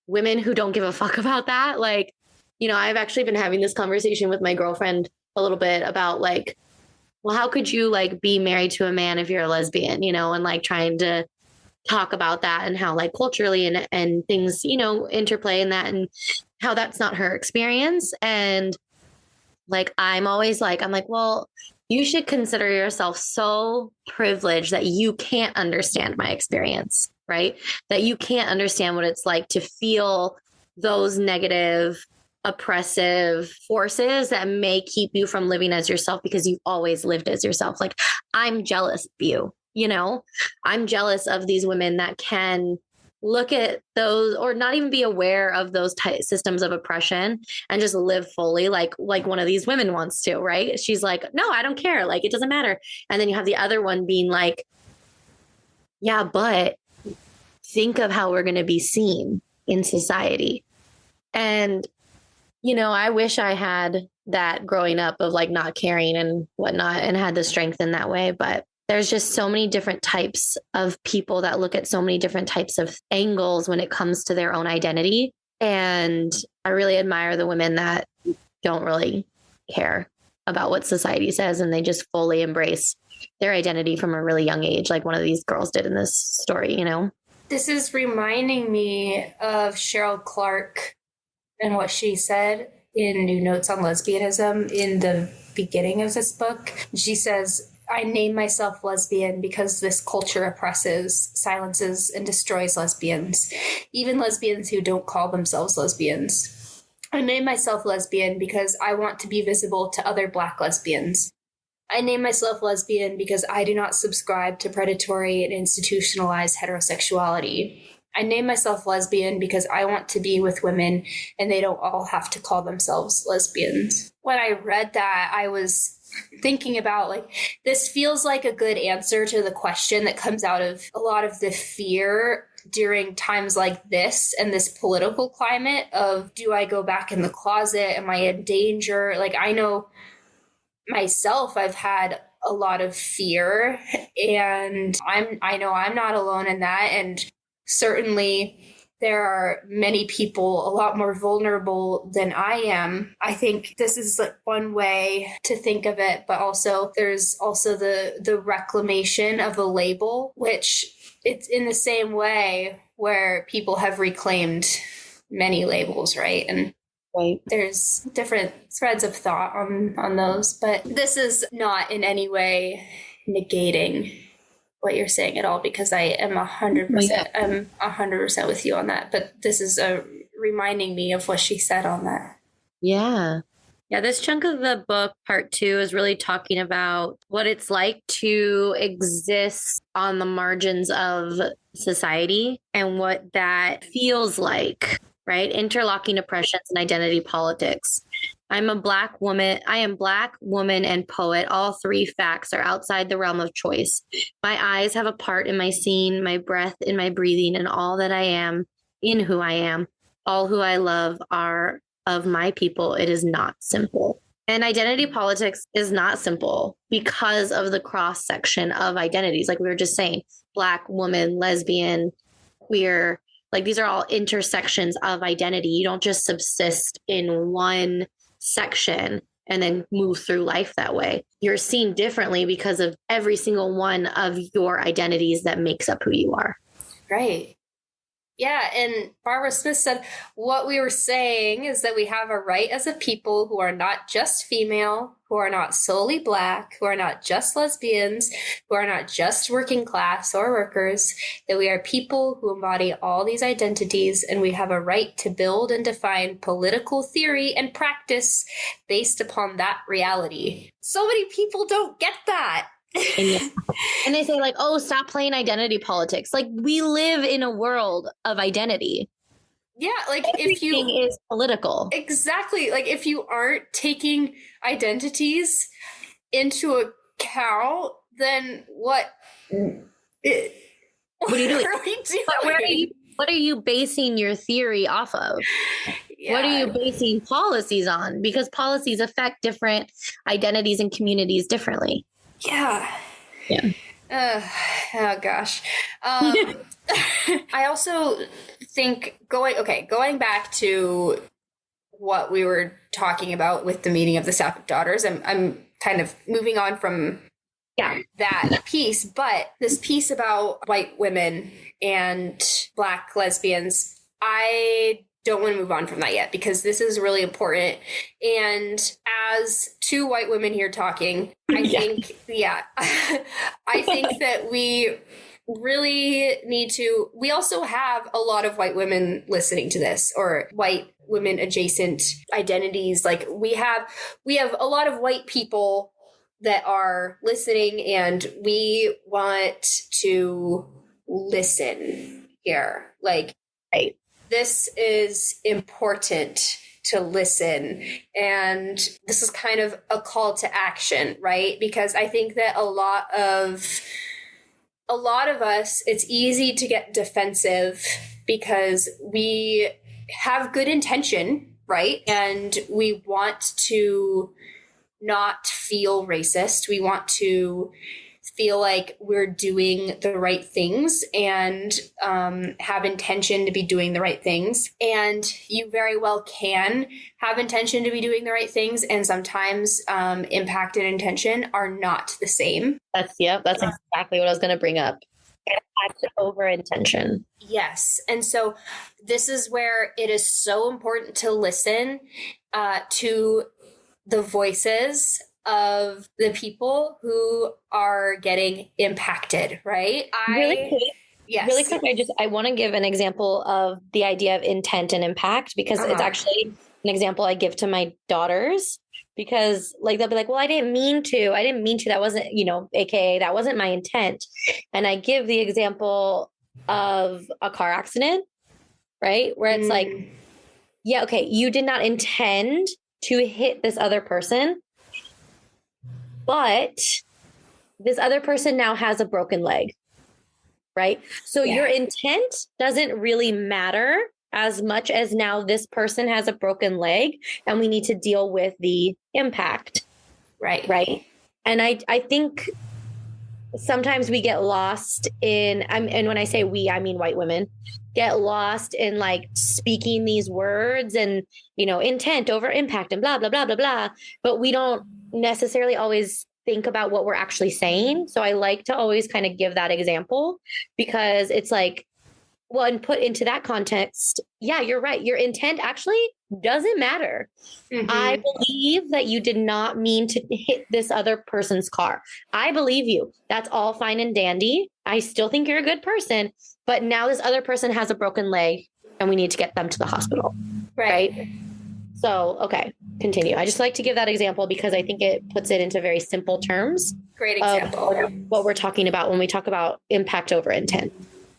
women who don't give a fuck about that. Like, I've actually been having this conversation with my girlfriend a little bit about like, well, how could you like be married to a man if you're a lesbian, and like trying to talk about that and how like culturally and things, interplay in that and how that's not her experience. And like, I'm like, well, you should consider yourself so privileged that you can't understand my experience, right? That you can't understand what it's like to feel those negative, oppressive forces that may keep you from living as yourself because you've always lived as yourself. Like, I'm jealous of you, I'm jealous of these women that can look at those or not even be aware of those systems of oppression and just live fully like one of these women wants to, right? She's like, no, I don't care. Like, it doesn't matter. And then you have the other one being like, yeah, but think of how we're going to be seen in society. And, I wish I had that growing up of like not caring and whatnot and had the strength in that way. But there's just so many different types of people that look at so many different types of angles when it comes to their own identity. And I really admire the women that don't really care about what society says and they just fully embrace their identity from a really young age, like one of these girls did in this story, This is reminding me of Cheryl Clark and what she said in New Notes on Lesbianism in the beginning of this book. She says, I name myself lesbian because this culture oppresses, silences, and destroys lesbians, even lesbians who don't call themselves lesbians. I name myself lesbian because I want to be visible to other Black lesbians. I name myself lesbian because I do not subscribe to predatory and institutionalized heterosexuality. I name myself lesbian because I want to be with women and they don't all have to call themselves lesbians. When I read that, I was thinking about like, this feels like a good answer to the question that comes out of a lot of the fear during times like this and this political climate of, do I go back in the closet? Am I in danger? Like, I know myself, I've had a lot of fear, and I know I'm not alone in that. And certainly there are many people a lot more vulnerable than I am. I think this is like one way to think of it, but also there's also the reclamation of a label, which it's in the same way where people have reclaimed many labels, right? And Right. there's different threads of thought on those, but this is not in any way negating what you're saying at all, because I am 100%, I'm 100% with you on that. But this is reminding me of what she said on that. Yeah. Yeah, this chunk of the book, part 2, is really talking about what it's like to exist on the margins of society and what that feels like, right? Interlocking oppressions and identity politics. I am Black, woman, and poet. All 3 facts are outside the realm of choice. My eyes have a part in my scene, my breath in my breathing, and all that I am in who I am. All who I love are of my people. It is not simple. And identity politics is not simple because of the cross section of identities. Like we were just saying, Black, woman, lesbian, queer, like these are all intersections of identity. You don't just subsist in one section and then move through life that way. You're seen differently because of every single one of your identities that makes up who you are. Right. Yeah, and Barbara Smith said, what we were saying is that we have a right as a people who are not just female, who are not solely Black, who are not just lesbians, who are not just working class or workers, that we are people who embody all these identities, and we have a right to build and define political theory and practice based upon that reality. So many people don't get that. And they say like, oh, stop playing identity politics. Like we live in a world of identity. Yeah, like everything is political. Exactly. Like if you aren't taking identities into account, then what are you doing? What are you basing your theory off of? Yeah. What are you basing policies on? Because policies affect different identities and communities differently. Yeah. Oh gosh. I also think going back to what we were talking about with the meeting of the Sapphic Daughters, I'm kind of moving on from that piece, but this piece about white women and Black lesbians, I don't want to move on from that yet because this is really important. And as 2 white women here talking, I think that we really need to, we also have a lot of white women listening to this, or white women adjacent identities. Like we have a lot of white people that are listening, and we want to listen here. Like, right. This is important to listen. And this is kind of a call to action, right? Because I think that a lot of us, it's easy to get defensive because we have good intention, right? And we want to not feel racist. We want to feel like we're doing the right things and have intention to be doing the right things. And you very well can have intention to be doing the right things. And sometimes impact and intention are not the same. That's exactly what I was going to bring up. Impact over intention. Yes. And so this is where it is so important to listen to the voices of the people who are getting impacted, right? Really quick, I want to give an example of the idea of intent and impact, because it's actually an example I give to my daughters, because like they'll be like, well, I didn't mean to, that wasn't, AKA that wasn't my intent. And I give the example of a car accident, right? Where it's like, yeah, okay, you did not intend to hit this other person, but this other person now has a broken leg. right? So your intent doesn't really matter as much as now this person has a broken leg and we need to deal with the impact. Right. And I think sometimes we get lost in, and when I say we, I mean white women, get lost in like speaking these words and, intent over impact and blah, blah, blah, blah, blah. But we don't necessarily always think about what we're actually saying. So I like to always kind of give that example because it's like, well, and put into that context, yeah, you're right. Your intent actually doesn't matter. Mm-hmm. I believe that you did not mean to hit this other person's car. I believe you. That's all fine and dandy. I still think you're a good person, but now this other person has a broken leg and we need to get them to the hospital. Right? So, okay, continue. I just like to give that example because I think it puts it into very simple terms. Great example. What we're talking about when we talk about impact over intent.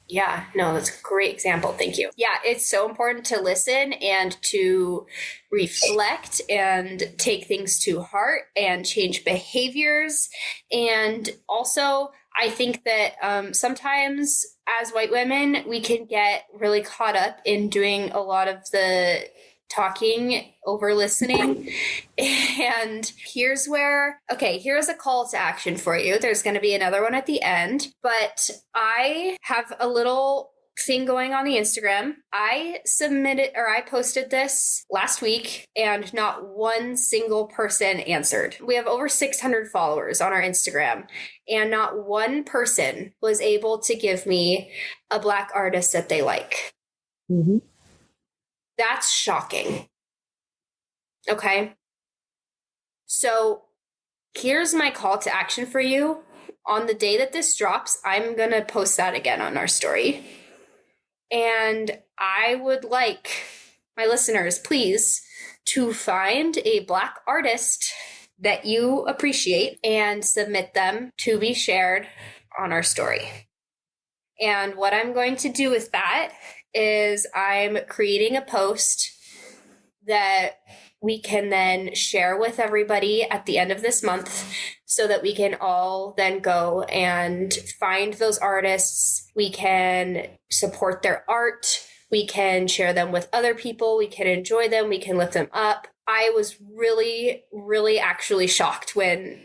Yeah, no, that's a great example. Thank you. Yeah, it's so important to listen and to reflect and take things to heart and change behaviors. And also, I think that sometimes as white women, we can get really caught up in doing a lot of the talking over listening. And here's a call to action for you. There's going to be another one at the end, but I have a little thing going on the Instagram. I posted this last week and not one single person answered. We have over 600 followers on our Instagram and not one person was able to give me a Black artist that they like. Mm-hmm. That's shocking. Okay. So here's my call to action for you. On the day that this drops, I'm going to post that again on our story. And I would like my listeners, please, to find a Black artist that you appreciate and submit them to be shared on our story. And what I'm going to do with that is I'm creating a post that we can then share with everybody at the end of this month so that we can all then go and find those artists. We can support their art. We can share them with other people. We can enjoy them. We can lift them up. I was really, really actually shocked when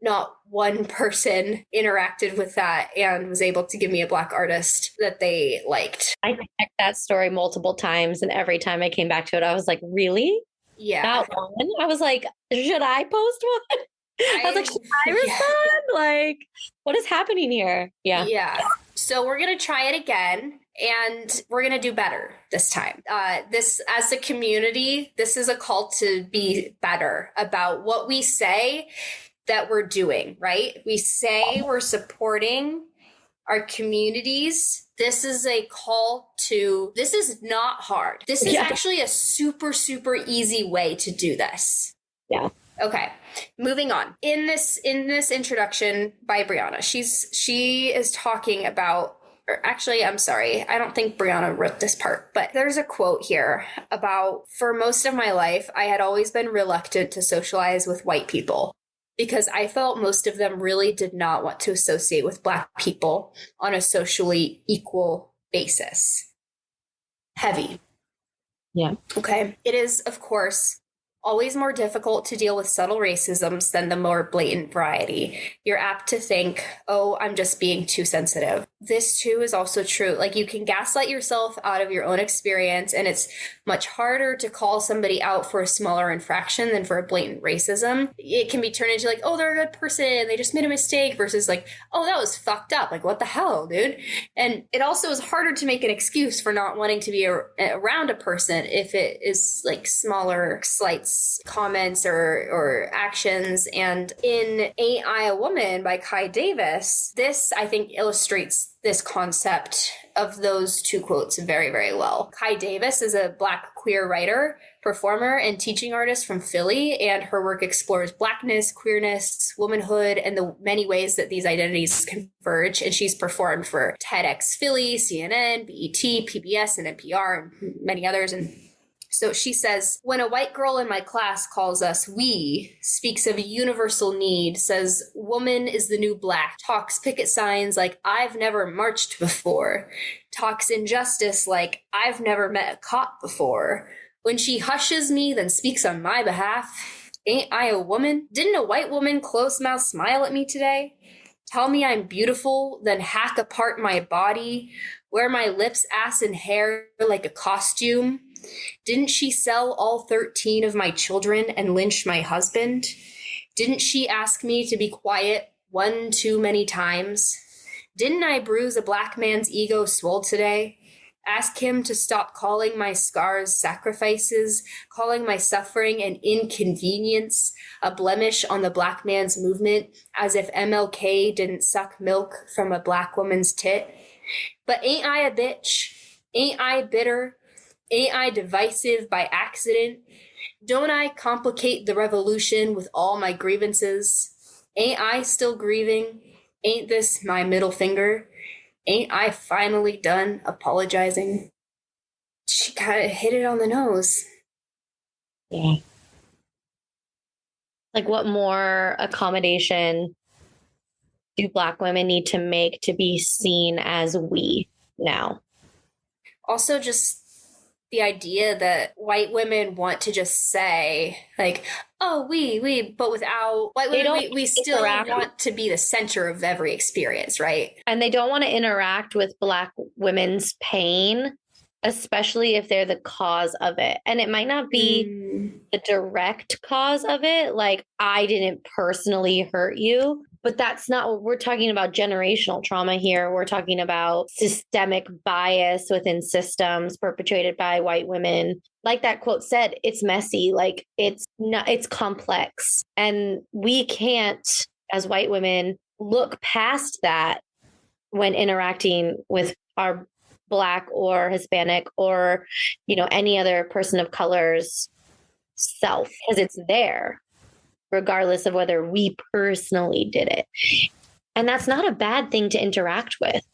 not one person interacted with that and was able to give me a Black artist that they liked. I checked that story multiple times, and every time I came back to it, I was like, really? Yeah. That one? I was like, should I post one? I was like, should I respond? Yeah. Like, what is happening here? Yeah. Yeah. So we're going to try it again. And we're going to do better this time. This, as a community, this is a call to be better about what we say that we're doing, right? We say we're supporting our communities. This is a call to, this is not hard. This is actually a super, super easy way to do this. Yeah. Okay. Moving on. In this introduction by Briona, she is talking about, or actually, I'm sorry, I don't think Briona wrote this part, but there's a quote here about, for most of my life, I had always been reluctant to socialize with white people because I felt most of them really did not want to associate with Black people on a socially equal basis. Heavy. Yeah. Okay. It is, of course, always more difficult to deal with subtle racisms than the more blatant variety. You're apt to think, oh, I'm just being too sensitive. This too is also true. Like, you can gaslight yourself out of your own experience, and it's much harder to call somebody out for a smaller infraction than for a blatant racism. It can be turned into like, oh, they're a good person, they just made a mistake, versus like, oh, that was fucked up. Like, what the hell, dude? And it also is harder to make an excuse for not wanting to be around a person if it is like smaller slights, comments or actions. And in Ain't I a Woman by Kai Davis, this I think illustrates this concept of those two quotes very, very well. Kai Davis is a Black queer writer, performer, and teaching artist from Philly, and her work explores Blackness, queerness, womanhood, and the many ways that these identities converge. And she's performed for TEDx Philly, CNN, BET, PBS, and NPR, and many others. And So she says, when a white girl in my class calls us we, speaks of a universal need, says woman is the new black, talks picket signs like I've never marched before, talks injustice like I've never met a cop before. When she hushes me, then speaks on my behalf. Ain't I a woman? Didn't a white woman close mouth smile at me today? Tell me I'm beautiful, then hack apart my body, wear my lips, ass, and hair like a costume. Didn't she sell all 13 of my children and lynch my husband? Didn't she ask me to be quiet one too many times? Didn't I bruise a black man's ego swole today? Ask him to stop calling my scars sacrifices, calling my suffering an inconvenience, a blemish on the black man's movement, as if MLK didn't suck milk from a black woman's tit. But ain't I a bitch? Ain't I bitter? Ain't I divisive by accident? Don't I complicate the revolution with all my grievances? Ain't I still grieving? Ain't this my middle finger? Ain't I finally done apologizing? She kind of hit it on the nose. Yeah. Like, what more accommodation do Black women need to make to be seen as we now? Also, just the idea that white women want to just say, like, oh, we, but without white women, we still want to be the center of every experience, right? And they don't want to interact with Black women's pain, especially if they're the cause of it. And it might not be the direct cause of it, like, I didn't personally hurt you. But that's not what we're talking about. Generational trauma here. We're talking about systemic bias within systems perpetrated by white women. Like that quote said, it's messy. Like, it's complex. And we can't, as white women, look past that when interacting with our Black or Hispanic or, any other person of color's self, because it's there, regardless of whether we personally did it. And that's not a bad thing to interact with.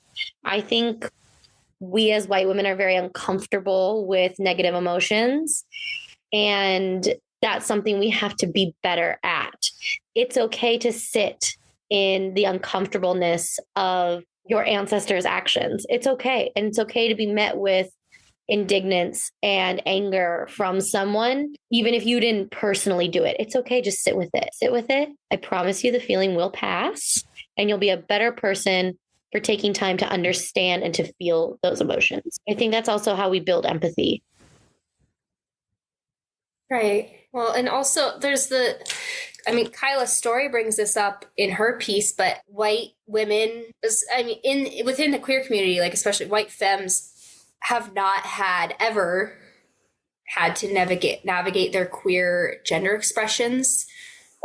I think we as white women are very uncomfortable with negative emotions, and that's something we have to be better at. It's okay to sit in the uncomfortableness of your ancestors' actions. It's okay. And it's okay to be met with indignance and anger from someone, even if you didn't personally do it. It's okay. Just sit with it. Sit with it. I promise you the feeling will pass, and you'll be a better person for taking time to understand and to feel those emotions. I think that's also how we build empathy. Right. Well, and also there's Kyla's story brings this up in her piece, but white women, within the queer community, like especially white femmes, have not ever had to navigate their queer gender expressions,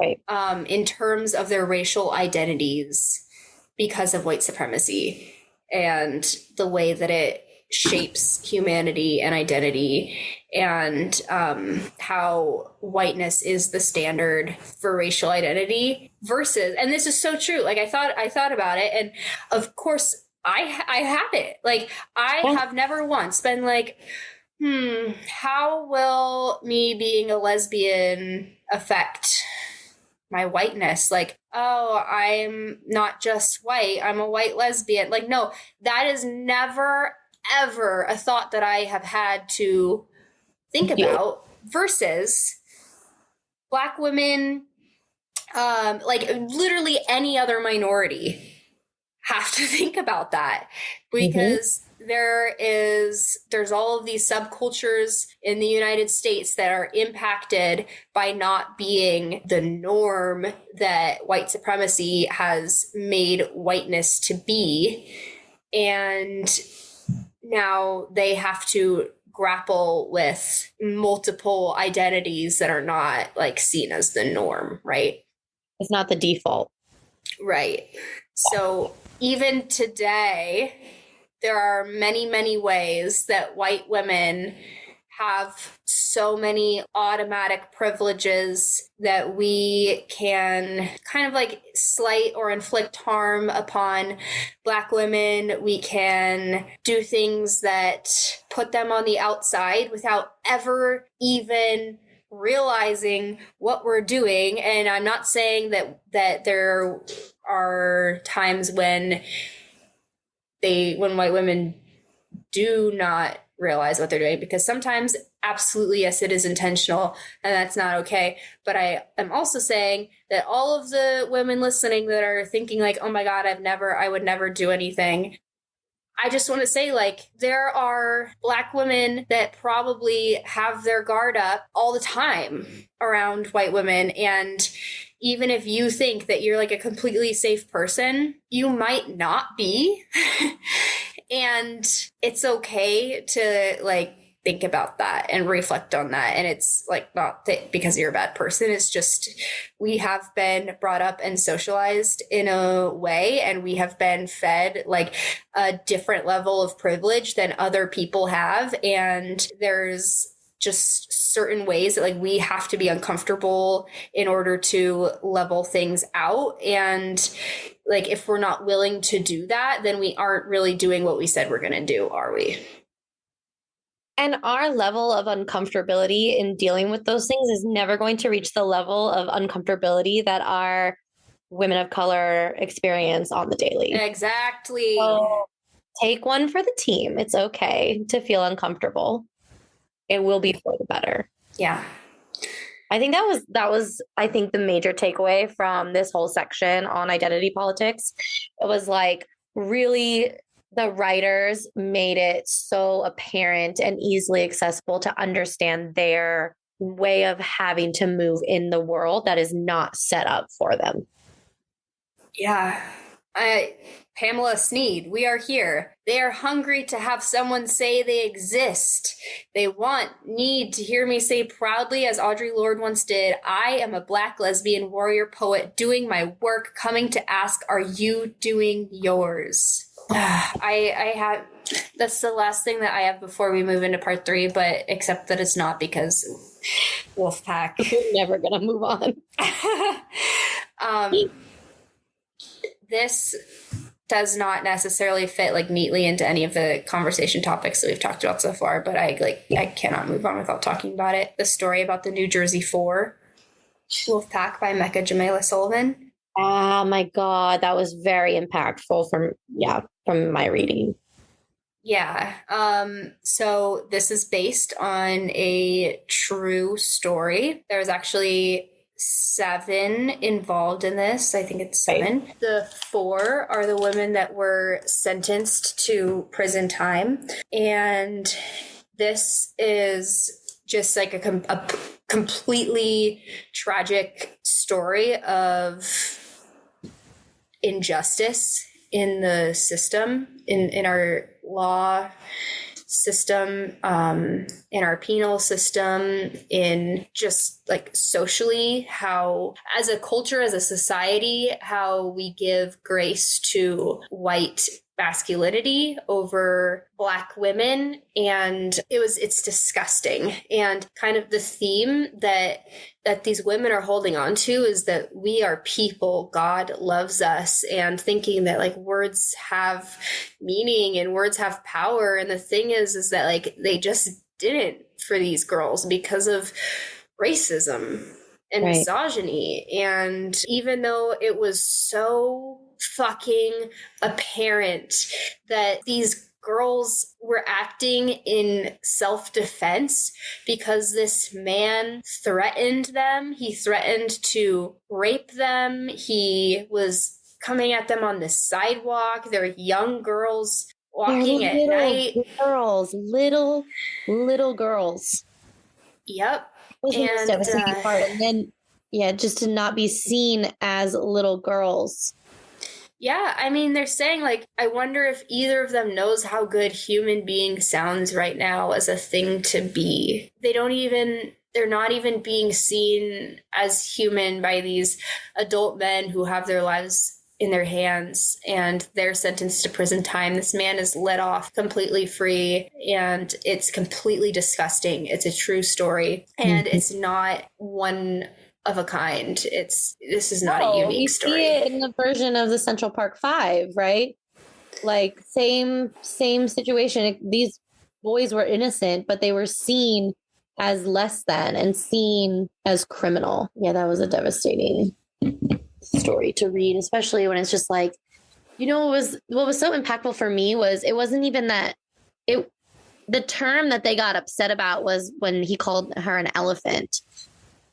right, in terms of their racial identities because of white supremacy and the way that it shapes humanity and identity, and how whiteness is the standard for racial identity versus, and this is so true. Like I thought about it, and of course I haven't. Like, I have never once been like, how will me being a lesbian affect my whiteness? Like, oh, I'm not just white, I'm a white lesbian. Like, no, that is never, ever a thought that I have had to think about, versus Black women, like literally any other minority, have to think about that, because there's all of these subcultures in the United States that are impacted by not being the norm that white supremacy has made whiteness to be. And now they have to grapple with multiple identities that are not like seen as the norm, right? It's not the default. Right. So even today, there are many, many ways that white women have so many automatic privileges that we can kind of like slight or inflict harm upon Black women. We can do things that put them on the outside without ever even realizing what we're doing. And I'm not saying that there are times when white women do not realize what they're doing, because sometimes absolutely, yes, it is intentional and that's not okay. But I am also saying that all of the women listening that are thinking like, oh my God, I would never do anything. I just want to say, like, there are Black women that probably have their guard up all the time around white women. And even if you think that you're like a completely safe person, you might not be. And it's okay to like think about that and reflect on that. And it's like not because you're a bad person. It's just we have been brought up and socialized in a way, and we have been fed like a different level of privilege than other people have. And there's just certain ways that like we have to be uncomfortable in order to level things out. And like if we're not willing to do that, then we aren't really doing what we said we're going to do, are we? And our level of uncomfortability in dealing with those things is never going to reach the level of uncomfortability that our women of color experience on the daily. Exactly. So take one for the team. It's okay to feel uncomfortable. It will be for the better. Yeah. I think that was I think the major takeaway from this whole section on identity politics. It was like really the writers made it so apparent and easily accessible to understand their way of having to move in the world that is not set up for them. Yeah. Pamela Sneed, we are here. They are hungry to have someone say they exist. They need to hear me say proudly, as Audre Lorde once did, I am a Black lesbian warrior poet doing my work, coming to ask, are you doing yours? I have, that's the last thing that I have before we move into part 3, but except that it's not, because Wolfpack. We're never going to move on. This does not necessarily fit like neatly into any of the conversation topics that we've talked about so far, but I cannot move on without talking about it. The story about the New Jersey Four, Wolfpack by Mecca Jamila Sullivan. Oh my God, that was very impactful from my reading. Yeah. So this is based on a true story. There was actually 7 involved in this. I think it's 7. Right. The 4 are the women that were sentenced to prison time. And this is just like a completely tragic story of injustice in the system, in our law system, in our penal system, in just like socially, how as a culture, as a society, how we give grace to white masculinity over Black women. And it's disgusting. And kind of the theme that these women are holding on to is that we are people, God loves us, and thinking that like words have meaning and words have power. And the thing is that like they just didn't for these girls because of racism and misogyny. And even though it was so fucking apparent that these girls were acting in self-defense because this man threatened them. He threatened to rape them. He was coming at them on the sidewalk. They're young girls walking at night. Little girls. Yep. And devastating part. And then, just to not be seen as little girls. Yeah, I mean, they're saying, like, I wonder if either of them knows how good human being sounds right now as a thing to be. They're not even being seen as human by these adult men who have their lives in their hands and they're sentenced to prison time. This man is let off completely free, and it's completely disgusting. It's a true story, and it's not one of a kind. This is not a unique story. See it in the version of the Central Park Five, right? Like same situation. These boys were innocent, but they were seen as less than and seen as criminal. Yeah, that was a devastating story to read, especially when it's just like, what was so impactful for me was it wasn't even that the term that they got upset about was when he called her an elephant.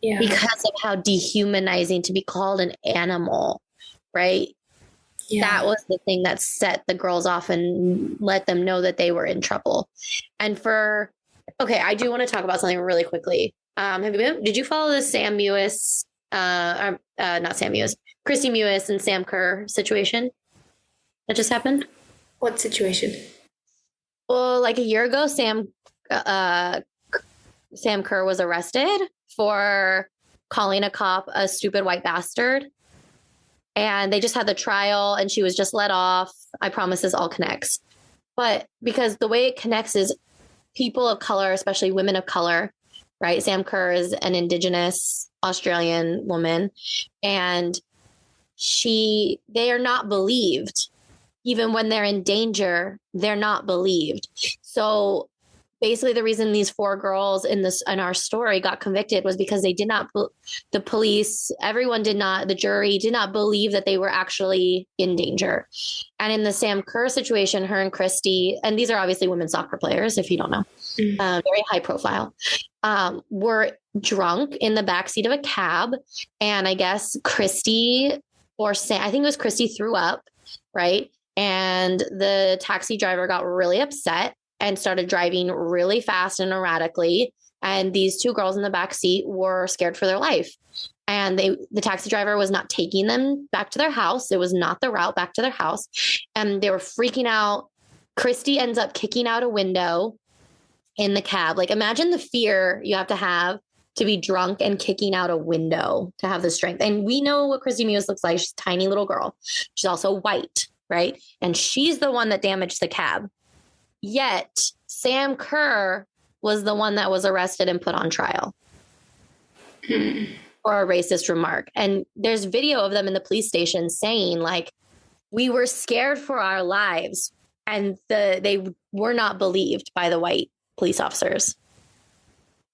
Yeah. Because of how dehumanizing to be called an animal, right? Yeah. That was the thing that set the girls off and let them know that they were in trouble. And I do want to talk about something really quickly. Did you follow the Sam Mewis, not Sam Mewis, Christy Mewis and Sam Kerr situation that just happened? What situation? Well, like a year ago, Sam Kerr was arrested for calling a cop a stupid white bastard. And they just had the trial and she was just let off. I promise this all connects. But because the way it connects is people of color, especially women of color, right? Sam Kerr is an Indigenous Australian woman, and they are not believed. Even when they're in danger, they're not believed. So basically the reason these 4 girls in our story got convicted was because they did not, the police, everyone did not, the jury did not believe that they were actually in danger. And in the Sam Kerr situation, her and Christy, and these are obviously women's soccer players, if you don't know, very high profile, were drunk in the backseat of a cab. And I guess Christy or Sam, I think it was Christy, threw up, right? And the taxi driver got really upset and started driving really fast and erratically. And these 2 girls in the back seat were scared for their life. And the taxi driver was not taking them back to their house. It was not the route back to their house. And they were freaking out. Christy ends up kicking out a window in the cab. Like, imagine the fear you have to be drunk and kicking out a window to have the strength. And we know what Christy Mewis looks like. She's a tiny little girl. She's also white, right? And she's the one that damaged the cab. Yet Sam Kerr was the one that was arrested and put on trial for a racist remark. And there's video of them in the police station saying, like, we were scared for our lives. And they were not believed by the white police officers.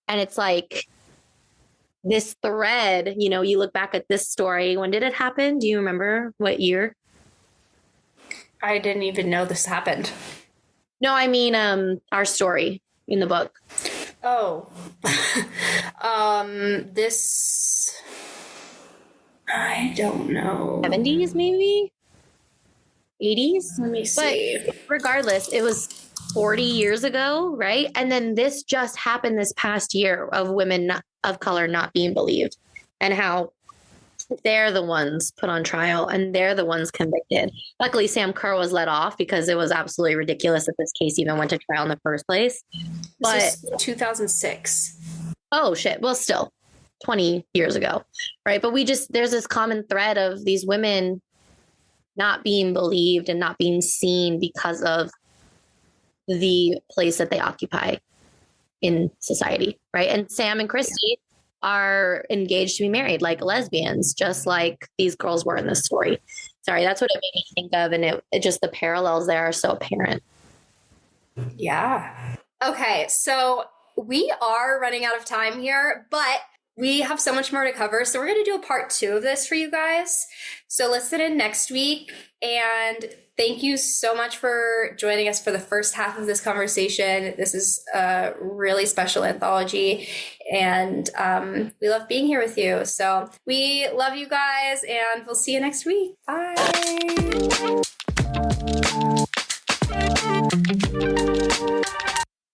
And it's like this thread, you look back at this story. When did it happen? Do you remember what year? I didn't even know this happened. No, I mean, our story in the book. Oh, this, I don't know. 70s, maybe 80s. Let me see. But regardless, it was 40 years ago, right? And then this just happened this past year of women of color not being believed, and how they're the ones put on trial and they're the ones convicted. Luckily, Sam Kerr was let off because it was absolutely ridiculous that this case even went to trial in the first place. But this is 2006. Oh, shit. Well, still 20 years ago. Right. But there's this common thread of these women not being believed and not being seen because of the place that they occupy in society. Right. And Sam and Christy are engaged to be married like lesbians, just like these girls were in this story. Sorry, that's what it made me think of. And it just, the parallels there are so apparent. Yeah. Okay, so we are running out of time here, but we have so much more to cover. So we're going to do a part 2 of this for you guys. So listen in next week. And thank you so much for joining us for the first half of this conversation. This is a really special anthology, and we love being here with you. So we love you guys, and we'll see you next week. Bye.